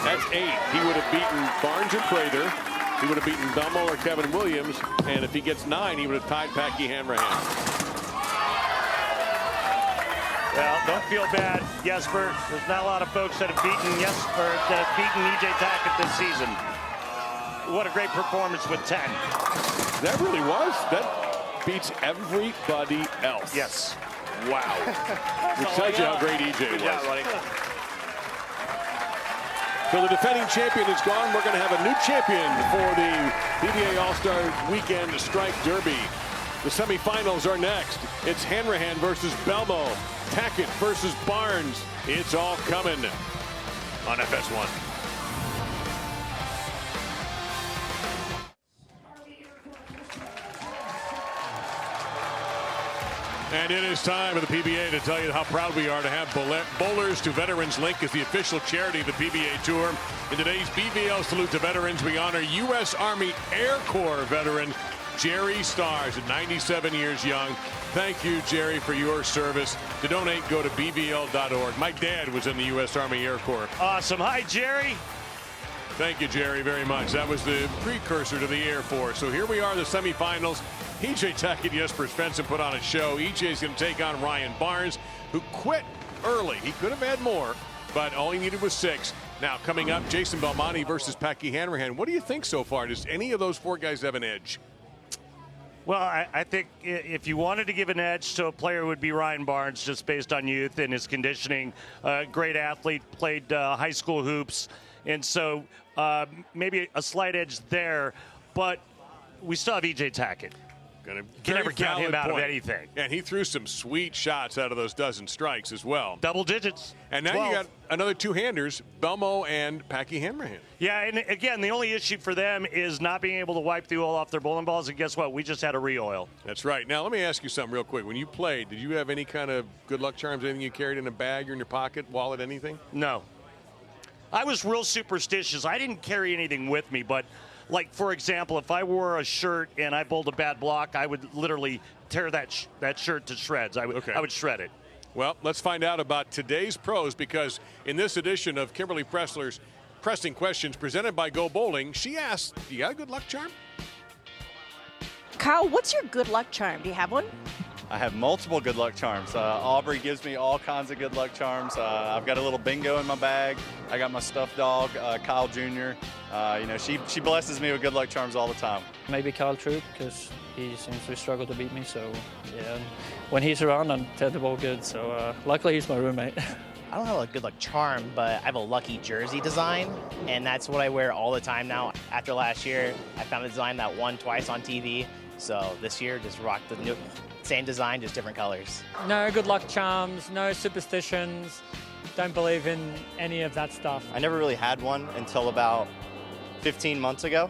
That's 8. He would have beaten Barnes or Prather. He would have beaten Belmonte or Keven Williams. And if he gets 9, he would have tied Packy Hanrahan. Well, don't feel bad, Jesper. There's not a lot of folks that have beaten Jesper, that have beaten E.J. Tackett this season. What a great performance with 10. That really was. That beats everybody else. Yes. Wow. Which tells you how great E.J. was. Job, buddy. So the defending champion is gone. We're going to have a new champion for the PBA All-Star Weekend Strike Derby. The semifinals are next. It's Hanrahan versus Belmonte, Tackett versus Barnes. It's all coming on FS1. And it is time for the PBA to tell you how proud we are to have Bowlers to Veterans Link as the official charity of the PBA Tour. In today's BVL Salute to Veterans, we honor U.S. Army Air Corps veteran Jerry Stars at 97 years young. Thank you, Jerry, for your service. To donate, go to bvl.org. My dad was in the U.S. Army Air Corps. Awesome. Hi, Jerry. Thank you, Jerry, very much. That was the precursor to the Air Force. So here we are, the semifinals. EJ Tackett, Jesper, Svensson put on a show. EJ's going to take on Ryan Barnes, who quit early. He could have had more, but all he needed was 6. Now, coming up, Jason Belmonte versus Packy Hanrahan. What do you think so far? Does any of those 4 guys have an edge? Well, I think if you wanted to give an edge to a player, it would be Ryan Barnes, just based on youth and his conditioning. Great athlete, played high school hoops. And so maybe a slight edge there, but we still have EJ Tackett. Can never count him out of anything. And he threw some sweet shots out of those dozen strikes as well. Double digits. And now 12. you got another 2-handers, Belmo and Packy Hanrahan. Yeah, and again, the only issue for them is not being able to wipe the oil off their bowling balls. And guess what? We just had a re-oil. That's right. Now, let me ask you something real quick. When you played, did you have any kind of good luck charms, anything you carried in a bag or in your pocket, wallet, anything? No. I was real superstitious. I didn't carry anything with me, but like, for example, if I wore a shirt and I bowled a bad block, I would literally tear that shirt to shreds. I would shred it. Well, let's find out about today's pros, because in this edition of Kimberly Pressler's Pressing Questions presented by Go Bowling, she asked, do you got a good luck charm? Kyle, what's your good luck charm? Do you have one? I have multiple good luck charms. Aubrey gives me all kinds of good luck charms. I've got a little bingo in my bag. I got my stuffed dog, Kyle Jr. She blesses me with good luck charms all the time. Maybe Kyle Troop, because he seems to struggle to beat me. So, yeah, when he's around, I tend to bowl good. So, luckily, he's my roommate. I don't have a good luck charm, but I have a lucky jersey design, and that's what I wear all the time now. After last year, I found a design that won twice on TV. So this year, just rocked the new, same design, just different colors. No good luck charms, no superstitions. Don't believe in any of that stuff. I never really had one until about 15 months ago,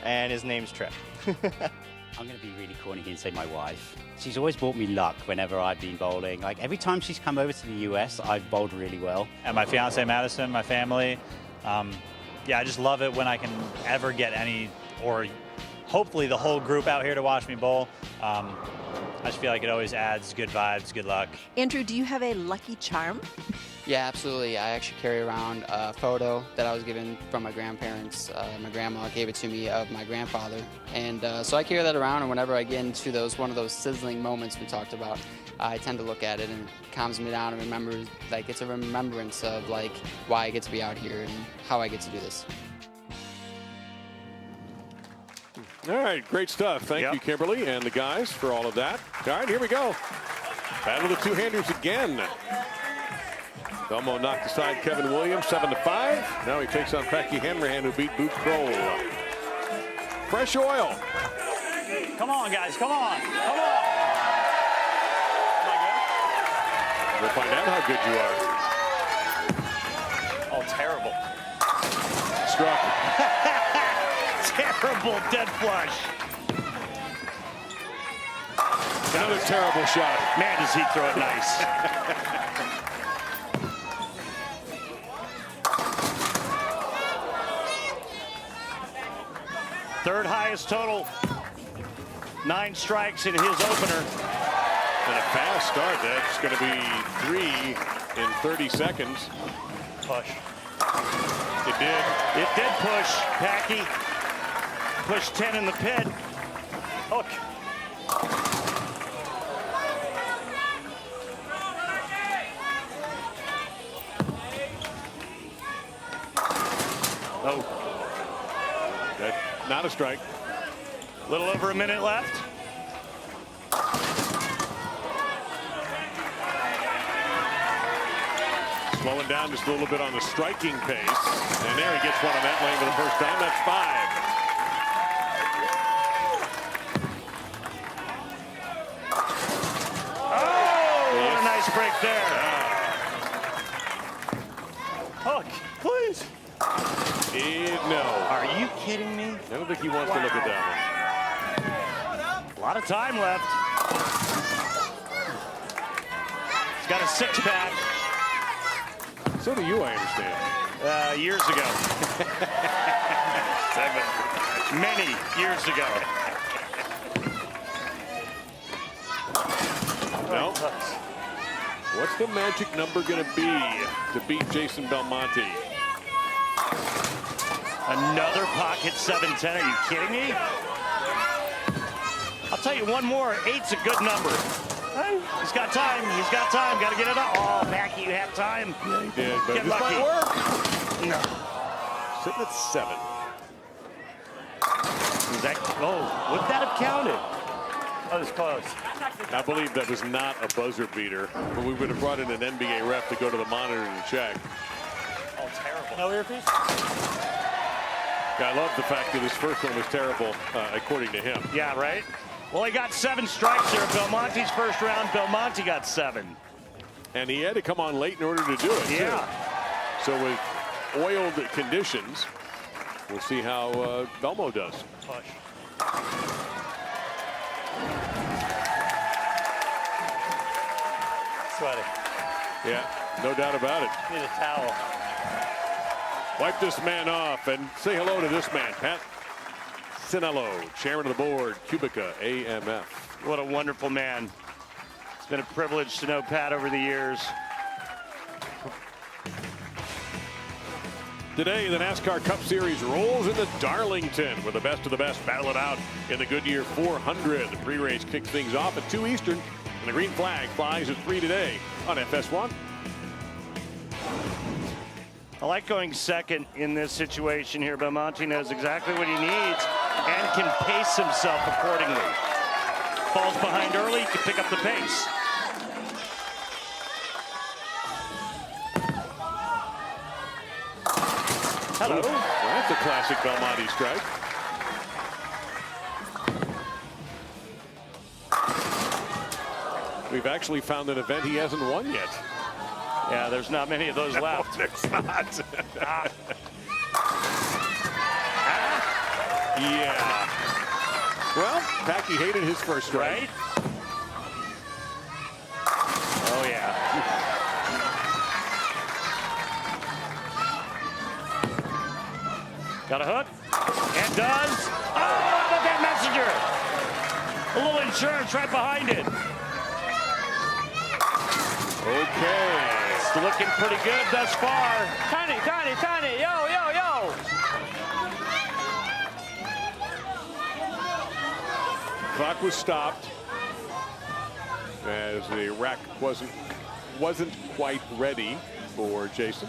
and his name's Trip. I'm going to be really corny here and say my wife. She's always brought me luck whenever I've been bowling. Like, every time she's come over to the US, I've bowled really well. And my fiance Madison, my family, I just love it when I can ever get any, or hopefully the whole group out here to watch me bowl. I just feel like it always adds good vibes, good luck. Andrew, do you have a lucky charm? Yeah, absolutely. I actually carry around a photo that I was given from my grandparents. My grandma gave it to me of my grandfather. And so I carry that around, and whenever I get into one of those sizzling moments we talked about, I tend to look at it, and it calms me down and remembers, like, it's a remembrance of, like, why I get to be out here and how I get to do this. All right, great stuff. Thank you, Kimberly, and the guys for all of that. All right, here we go. Battle of the 2-handers again. Belmo knocked aside Keven Williams, 7-5. Now he takes on Packy Hanrahan, who beat Boog Krol. Fresh oil. Come on, guys, come on, come on. We'll find out how good you are. Oh, terrible. Struck. Terrible dead flush. Another terrible shot. Man, does he throw it nice. Third highest total. 9 strikes in his opener. And a fast start. That's going to be 3 in 30 seconds. Push. It did. It did push. Packy pushed 10 in the pit. Hook. Oh. That's not a strike. A little over a minute left. Slowing down just a little bit on the striking pace. And there he gets one on that lane for the first time. That's 5. What a nice break there. Hook, please. No. Are you kidding me? I don't think he wants to look at that A lot of time left. Got a six-pack. So do you, I understand. Years ago. 7. Many years ago. No. What's the magic number going to be to beat Jason Belmonte? Another pocket 7-10. Are you kidding me? I'll tell you one more. 8's a good number. He's got time. He's got time. Got to get it up. Oh, Packy, you have time. Yeah, he did, but Get this lucky. might work. No. Sitting at 7. Would that have counted? That was close. I believe that was not a buzzer beater, but we would have brought in an NBA ref to go to the monitor and check. Oh, terrible. No earpiece? Yeah, I love the fact that his first one was terrible, according to him. Yeah, right? Well, he got 7 strikes there. Belmonte's first round, Belmonte got 7. And he had to come on late in order to do it, yeah. too. So with oiled conditions, we'll see how Belmo does. Push. Sweaty. Yeah, no doubt about it. Need a towel. Wipe this man off and say hello to this man, Pat Sinello, chairman of the board, QubicaAMF. What a wonderful man. It's been a privilege to know Pat over the years. Today, the NASCAR Cup Series rolls into Darlington where the best of the best battle it out in the Goodyear 400. The pre-race kicks things off at 2 Eastern, and the green flag flies at 3 today on FS1. I like going second in this situation here. Belmonte knows exactly what he needs and can pace himself accordingly. Falls behind early, can pick up the pace. Hello. Well, that's a classic Belmonte strike. We've actually found an event he hasn't won yet. Yeah, there's not many of those left. There's not. Yeah. Well, Packy hated his first strike. Right? Oh, yeah. Got a hook. And does. Oh, how about that messenger? A little insurance right behind it. Okay. It's looking pretty good thus far. Tiny, tiny, tiny. Yo, yo, yo. Clock was stopped as the rack wasn't quite ready for Jason.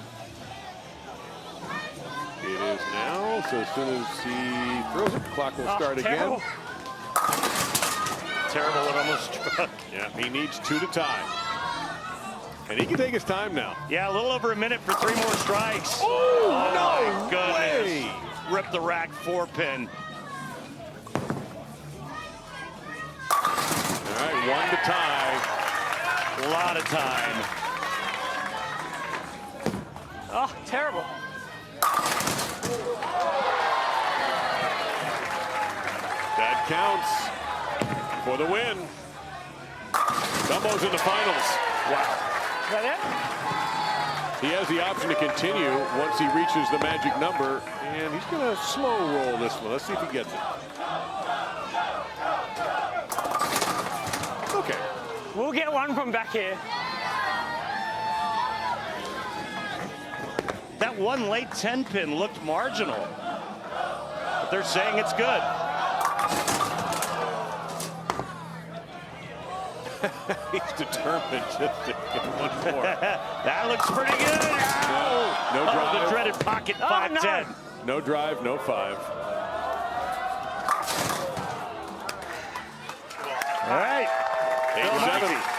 It is now, so as soon as he throws it, the clock will start terrible. again. Terrible, it almost struck. Yeah, he needs 2 to tie. And he can take his time now. Yeah, a little over a minute for 3 more strikes. Oh, my no goodness. way. Rip the rack 4-pin. All right, 1 to tie. A lot of time. Oh, terrible. That counts for the win. Belmo's in the finals. Wow. Is that it? He has the option to continue once he reaches the magic number, and he's going to slow roll this one. Let's see if he gets it. Okay. We'll get one from back here. That one late 10-pin looked marginal, but they're saying it's good. He's determined just to get one more. That looks pretty good. No drive. The dreaded pocket 5-10. No drive, no 5. All right. 8-7.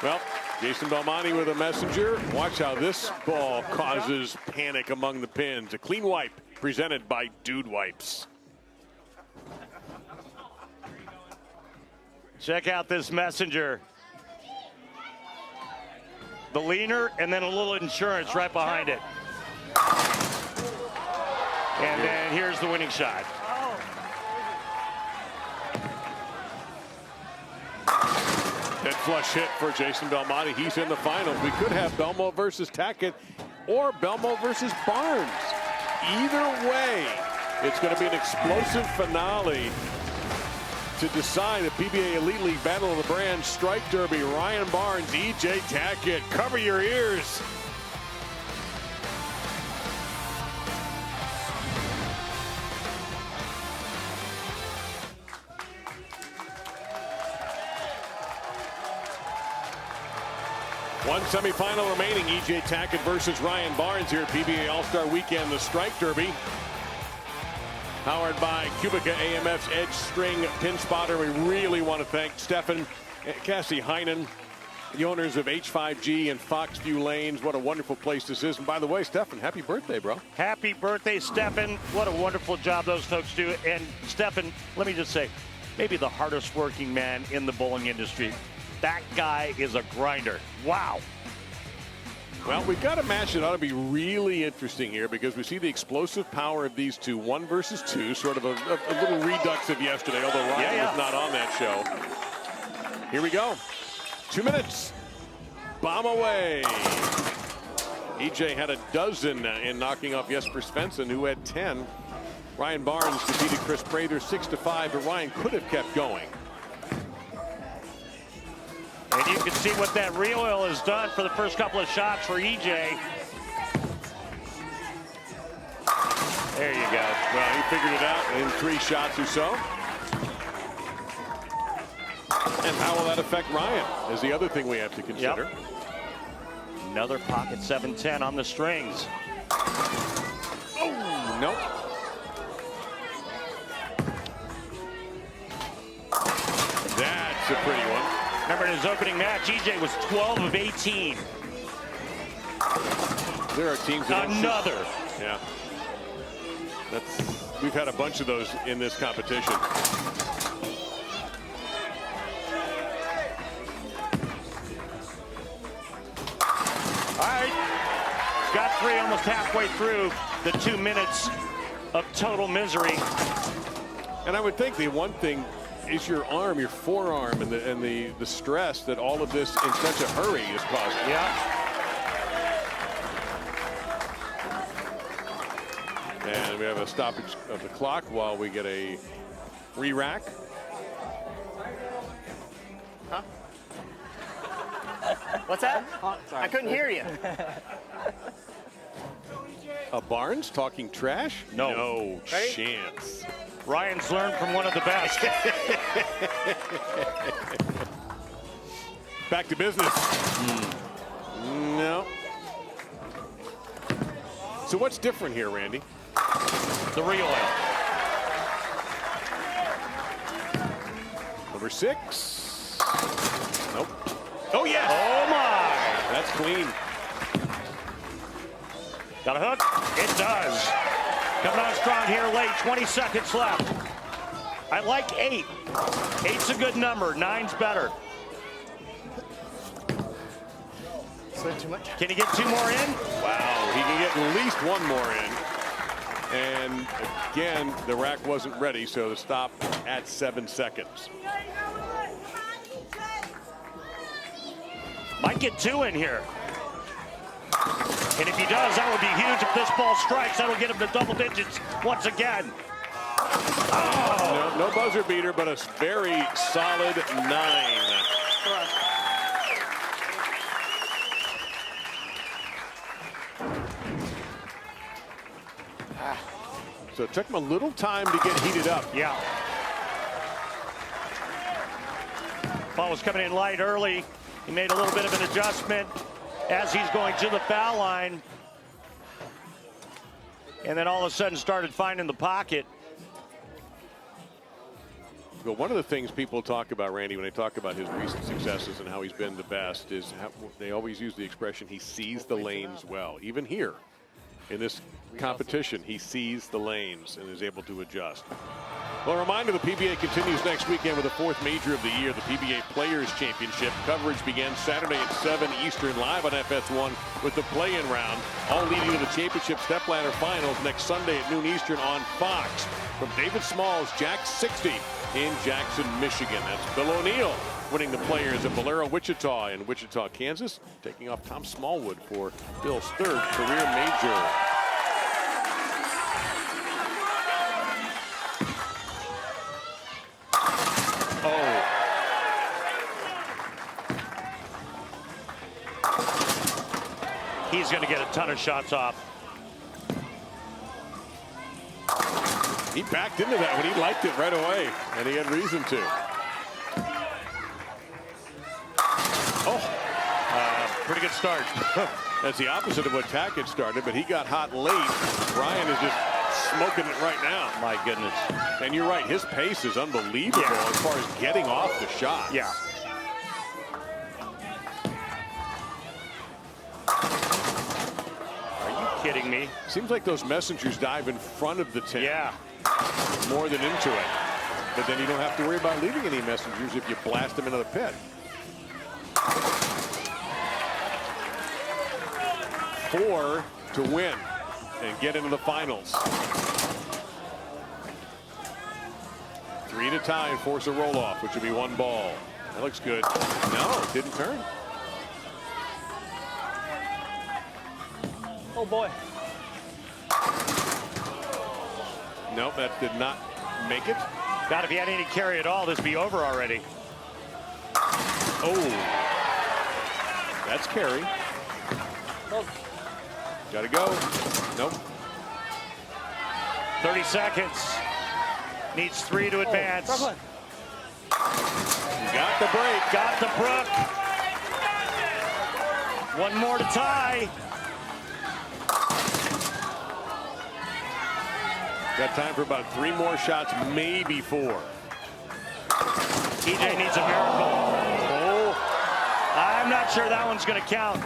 Well, Jason Belmonte with a messenger. Watch how this ball causes panic among the pins. A clean wipe presented by Dude Wipes. Check out this messenger. The leaner and then a little insurance right behind it. And then here's the winning shot. Mid flush hit for Jason Belmonte. He's in the finals. We could have Belmo versus Tackett or Belmo versus Barnes. Either way, it's going to be an explosive finale to decide the PBA Elite League Battle of the Brands Strike Derby. Ryan Barnes, EJ Tackett. Cover your ears. One semifinal remaining. EJ Tackett versus Ryan Barnes here at PBA All-Star Weekend, the Strike Derby. Powered by QubicaAMF's Edge String Pin Spotter. We really want to thank Stefan, Cassie Heinen, the owners of H5G and Foxx View Lanes. What a wonderful place this is. And by the way, Stefan, happy birthday, bro. Happy birthday, Stefan. What a wonderful job those folks do. And Stefan, let me just say, maybe the hardest working man in the bowling industry. That guy is a grinder. Wow. Well, we've got a match that ought to be really interesting here because we see the explosive power of these two, 1 versus 2, sort of a little redux of yesterday, although Ryan was not on that show. Here we go. 2 minutes. Bomb away. EJ had a dozen in knocking off Jesper Svensson, who had 10. Ryan Barnes defeated Kris Prather 6-5, but Ryan could have kept going. And you can see what that reel oil has done for the first couple of shots for EJ. There you go. Well, he figured it out in 3 shots or so. And how will that affect Ryan is the other thing we have to consider. Yep. Another pocket 7-10 on the strings. Oh, nope. That's a pretty one. Remember in his opening match, EJ was 12 of 18. There are teams that another. Yeah. We've had a bunch of those in this competition. All right. Got 3 almost halfway through the 2 minutes of total misery. And I would think the one thing is your arm, your forearm, and the stress that all of this in such a hurry is causing. Yeah. And we have a stoppage of the clock while we get a re-rack. Huh? What's that? I couldn't hear you. Barnes talking trash? No Ready? Chance. Ryan's learned from one of the best. Back to business. No. So what's different here, Randy? The reel oil. Number 6. Nope. Oh, yes. Oh, my. That's clean. Got a hook? It does. Coming on strong here late, 20 seconds left. I like 8. 8's a good number, 9's better. Slid too much. Can he get 2 more in? Wow, he can get at least 1 more in. And again, the rack wasn't ready, so the stop at 7 seconds. Might get 2 in here. And if he does, that would be huge. If this ball strikes, that'll get him to double digits once again. Oh. No buzzer beater, but a very solid 9. So it took him a little time to get heated up. Yeah. Ball was coming in light early. He made a little bit of an adjustment as he's going to the foul line. And then all of a sudden started finding the pocket. But one of the things people talk about, Randy, when they talk about his recent successes and how he's been the best is how they always use the expression, he sees the lanes well. Even here in this competition, he sees the lanes and is able to adjust. Well, a reminder, the PBA continues next weekend with the 4th major of the year, the PBA Players Championship. Coverage begins Saturday at 7 Eastern, live on FS1 with the play-in round, all leading to the championship step-ladder finals next Sunday at noon Eastern on Fox. From David Smalls, Jack 60, in Jackson, Michigan. That's Bill O'Neill winning the players at Valero Wichita in Wichita, Kansas, taking off Tom Smallwood for Bill's third career major. Oh. He's going to get a ton of shots off. He backed into that when he liked it right away, and he had reason to. Pretty good start. That's the opposite of what Tackett started, but he got hot late. Ryan is just smoking it right now. My goodness. And you're right, his pace is unbelievable as far as getting off the shot. Yeah. Are you kidding me? Seems like those messengers dive in front of the 10. Yeah. More than into it. But then you don't have to worry about leaving any messengers if you blast them into the pit. 4 to win and get into the finals. 3 to tie and force a roll off, which would be 1 ball. That looks good. No, it didn't turn. Oh boy. Nope, that did not make it. God, if he had any carry at all, this would be over already. Oh, that's carry. Oh. Gotta go. Nope. 30 seconds. Needs 3 to advance. Got the break. Got the brook. 1 more to tie. Got time for about 3 more shots, maybe 4. EJ needs a miracle. Oh, I'm not sure that one's going to count.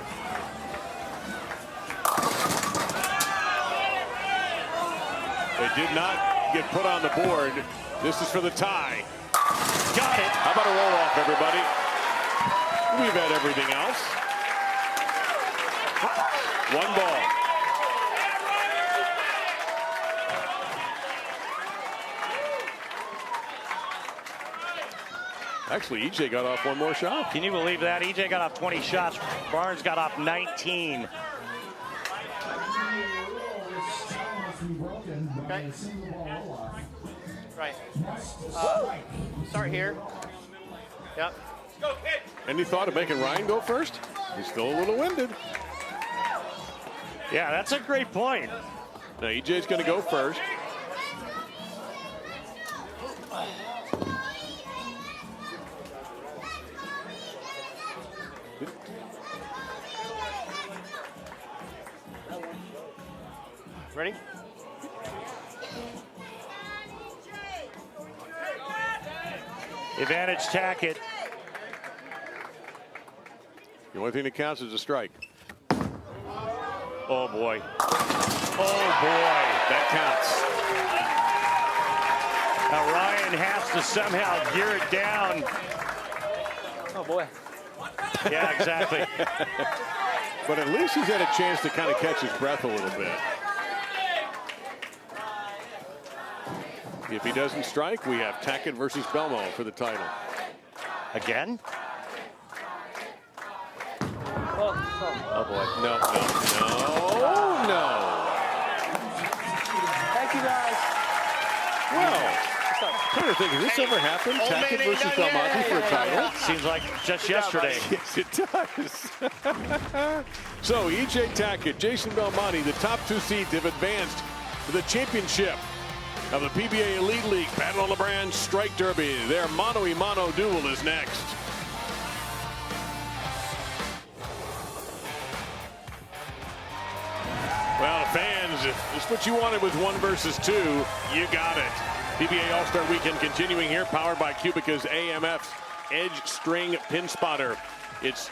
It did not get put on the board. This is for the tie. Got it. How about a roll off, everybody? We've had everything else. 1 ball. Actually, EJ got off 1 more shot. Can you believe that? EJ got off 20 shots. Barnes got off 19. Okay. Right. Start here. Yep. Any thought of making Ryan go first? He's still a little winded. Yeah, that's a great point. Now, EJ's going to go first. Ready? Advantage Tackett. The only thing that counts is a strike. Oh, boy. Oh, boy. That counts. Now Ryan has to somehow gear it down. Oh, boy. Yeah, exactly. But at least he's had a chance to kind of catch his breath a little bit. If he doesn't strike, we have Tackett versus Belmonte for the title. Again? Oh boy. No. Thank you, guys. Well, I'm trying to think, has this ever happened? Tackett versus Belmonte for a title? Seems like just yesterday. Yes, it does. So, EJ Tackett, Jason Belmonte, the top 2 seeds have advanced to the championship of the PBA Elite League Battle of the Brands Strike Derby. Their mano-a-mano duel is next. Well, fans, if it's what you wanted with 1 versus 2, you got it. PBA All-Star Weekend continuing here, powered by QubicaAMF's Edge String Pin Spotter. It's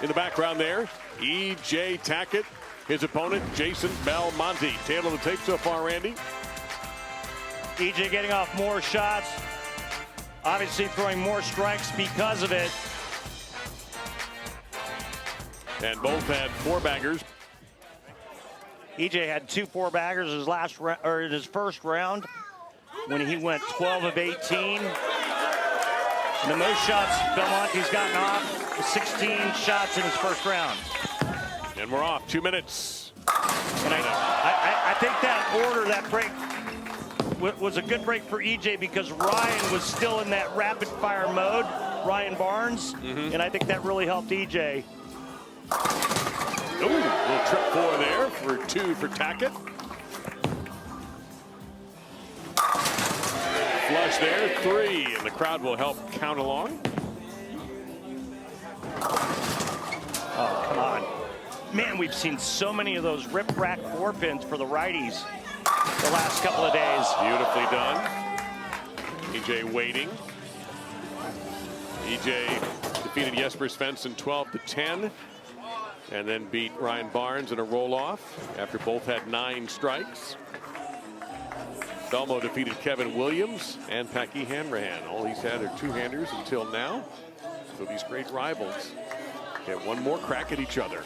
in the background there, EJ Tackett, his opponent, Jason Belmonte. Tail of the tape so far, Randy. EJ getting off more shots. Obviously throwing more strikes because of it. And both had 4-baggers. EJ had 2 4-baggers his first round. when he went 12 of 18. And the most shots Belmonte's gotten off was 16 shots in his first round. And we're off, 2 minutes. And I think that order, that break, was a good break for EJ because Ryan was still in that rapid fire mode, Ryan Barnes, and I think that really helped EJ. Ooh, little trip 4 there for 2 for Tackett. Flush there, 3, and the crowd will help count along. Oh, come on. Man, we've seen so many of those rip-rack 4-pins for the righties the last couple of days. Beautifully done. EJ waiting. EJ defeated Jesper Svensson 12-10, and then beat Ryan Barnes in a roll-off after both had 9 strikes. Belmo defeated Keven Williams and Packy Hanrahan. All he's had are 2-handers until now. So these great rivals get one more crack at each other.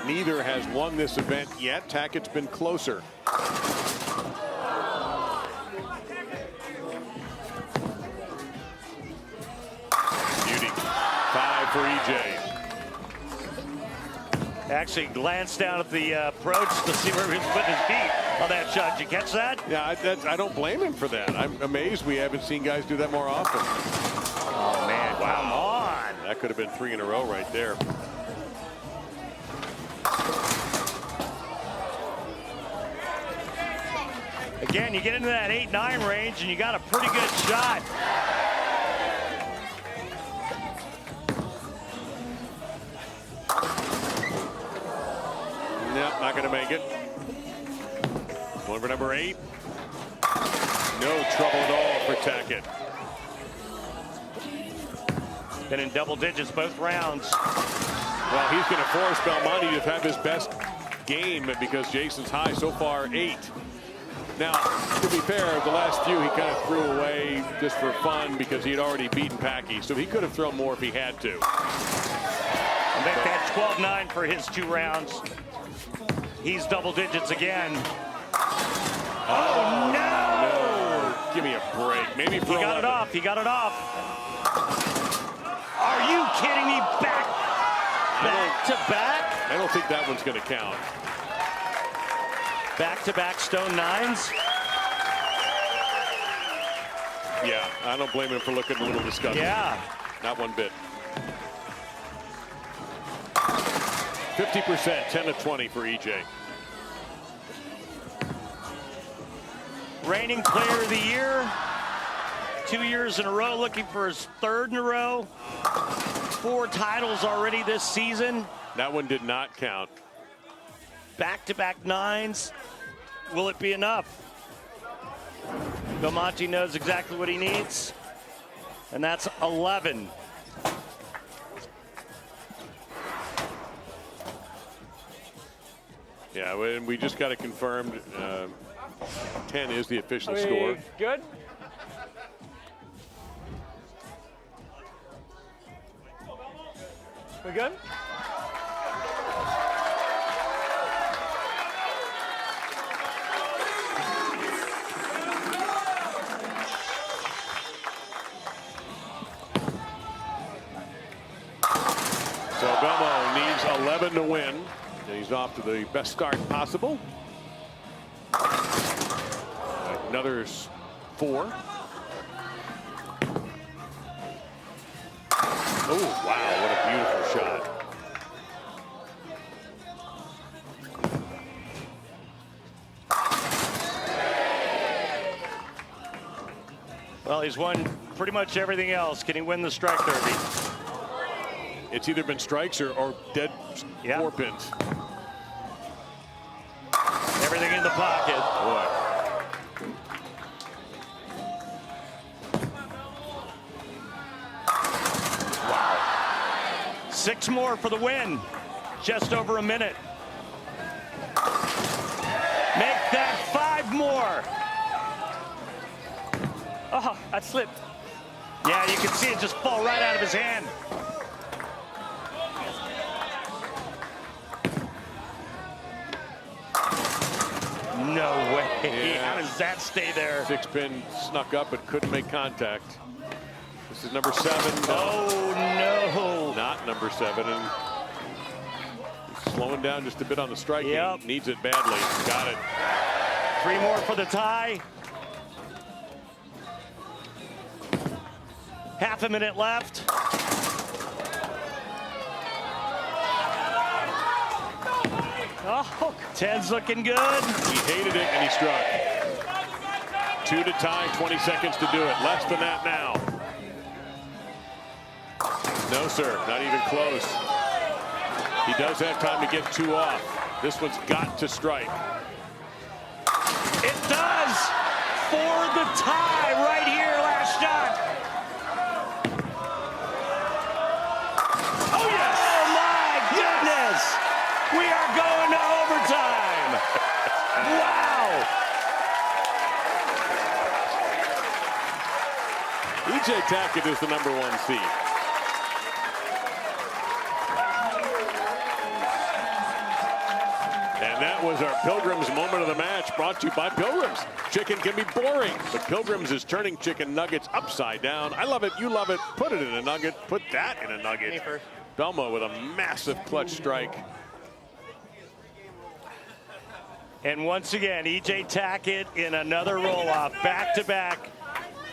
Neither has won this event yet. Tackett's been closer. Beauty. 5 for EJ. Actually glanced down at the approach to see where he was putting his feet on that shot. Did you catch that? Yeah, I don't blame him for that. I'm amazed we haven't seen guys do that more often. Oh, man, come on. That could have been 3 in a row right there. Again, you get into that 8-9 range and you got a pretty good shot. Nope, not going to make it. One for number 8. No trouble at all for Tackett. Been in double digits both rounds. Well, he's going to force Belmonte to have his best game because Jason's high so far 8. Now, to be fair, the last few he kind of threw away just for fun because he had already beaten Packy, so he could have thrown more if he had to. And they've had 12-9 for his 2 rounds. He's double digits again. Oh, no! No, give me a break. Maybe for He got 11. it off. He got it off. Are you kidding me? Back to back? I don't think that one's going to count. Back-to-back stone 9s? Yeah, I don't blame him for looking a little disgusted. Yeah. Not one bit. 50%, 10-20 for EJ. Reigning player of the year. 2 years in a row, looking for his 3rd in a row. 4 titles already this season. That one did not count. Back-to-back 9s. Will it be enough? Belmonte knows exactly what he needs. And that's 11. Yeah, we just got it confirmed. 10 is the official score. Good? We good? So Belmo needs 11 to win. And he's off to the best start possible. Another 4. Oh, wow, what a beautiful shot. Well, he's won pretty much everything else. Can he win the strike derby? It's either been strikes or dead 4 pins. Everything in the pocket. Boy. Wow. 6 more for the win. Just over a minute. Make that 5 more. Oh, that slipped. Yeah, you can see it just fall right out of his hand. How does that stay there? 6-pin snuck up but couldn't make contact. This is number 7. Oh, no. Not number 7. And he's slowing down just a bit on the striking. Yep. Needs it badly. Got it. 3 more for the tie. Half a minute left. Oh, 10's looking good. He hated it and he struck. 2 to tie, 20 seconds to do it. Less than that now. No, sir, not even close. He does have time to get 2 off. This one's got to strike. It does for the tie right here, last shot. Oh, yes. Oh, my goodness. We are going to overtime. Wow. E.J. Tackett is the number 1 seed. And that was our Pilgrims moment of the match, brought to you by Pilgrims. Chicken can be boring, but Pilgrims is turning chicken nuggets upside down. I love it, you love it. Put it in a nugget, put that in a nugget. Belmo with a massive clutch strike. And once again, E.J. Tackett in another roll-off, back-to-back.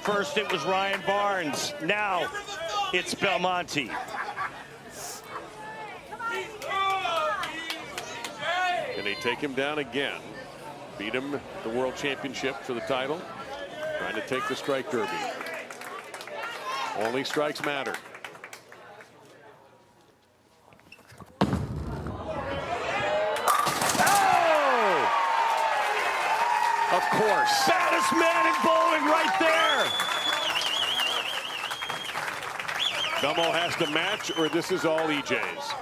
First it was Ryan Barnes. Now it's Belmonte. Can they take him down again? Beat him the World Championship for the title. Trying to take the strike derby. Only strikes matter. Of course. Baddest man in bowling right there. Belmo has to match, or this is all EJ's.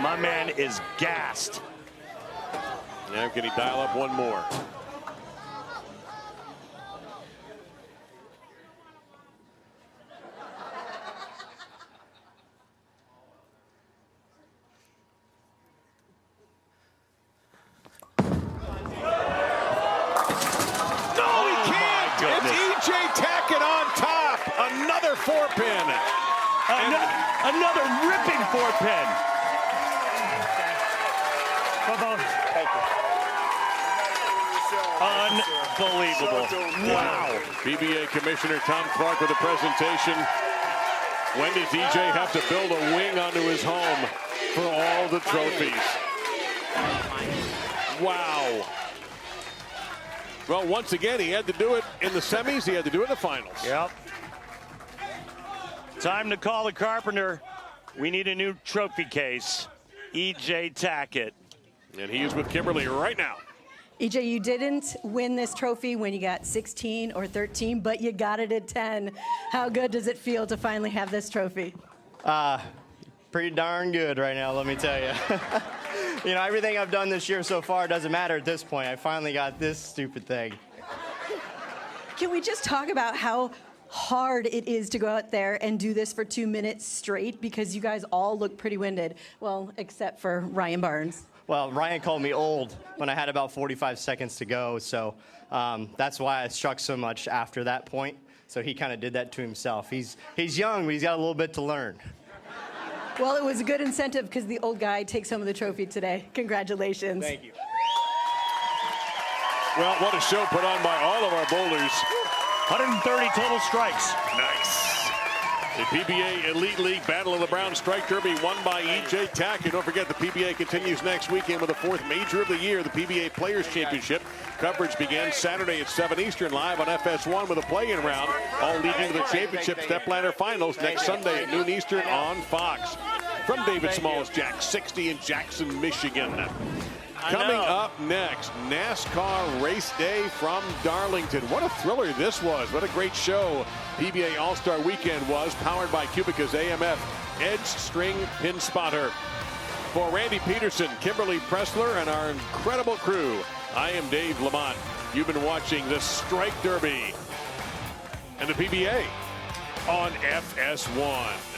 My man is gassed. Now can he dial up one more? Another 4-pin. Another ripping 4-pin. Thank you. Unbelievable. Wow. PBA Commissioner Tom Clark with a presentation. When does EJ have to build a wing onto his home for all the trophies? Wow. Well, once again, he had to do it in the semis. He had to do it in the finals. Yep. Time to call the carpenter. We need a new trophy case. E.J. Tackett. And he is with Kimberly right now. EJ, you didn't win this trophy when you got 16 or 13, but you got it at 10. How good does it feel to finally have this trophy? Pretty darn good right now, let me tell you. You know, everything I've done this year so far doesn't matter at this point. I finally got this stupid thing. Can we just talk about how hard it is to go out there and do this for 2 minutes straight, because you guys all look pretty winded? Well, except for Ryan Barnes. Well, Ryan called me old when I had about 45 seconds to go, so that's why I struck so much after that point. So he kind of did that to himself. He's young, but he's got a little bit to learn. Well, it was a good incentive because the old guy takes home the trophy today. Congratulations. Thank you. Well, what a show put on by all of our bowlers. 130 total strikes. Nice. The PBA Elite League Battle of the Brown Strike Derby won by E.J. Tackett. Don't forget the PBA continues next weekend with the 4th major of the year, the PBA Players Championship. Coverage begins Saturday at 7 Eastern live on FS1 with a play-in round, all leading to the championship step ladder finals next Sunday at noon Eastern on Fox. From David Small's Jack 60 in Jackson, Michigan. Coming up next, NASCAR Race Day from Darlington. What a thriller this was. What a great show PBA All-Star Weekend was, powered by QubicaAMF Edge String Pin Spotter. For Randy Peterson, Kimberly Pressler, and our incredible crew, I am Dave Lamont. You've been watching the Strike Derby and the PBA on FS1.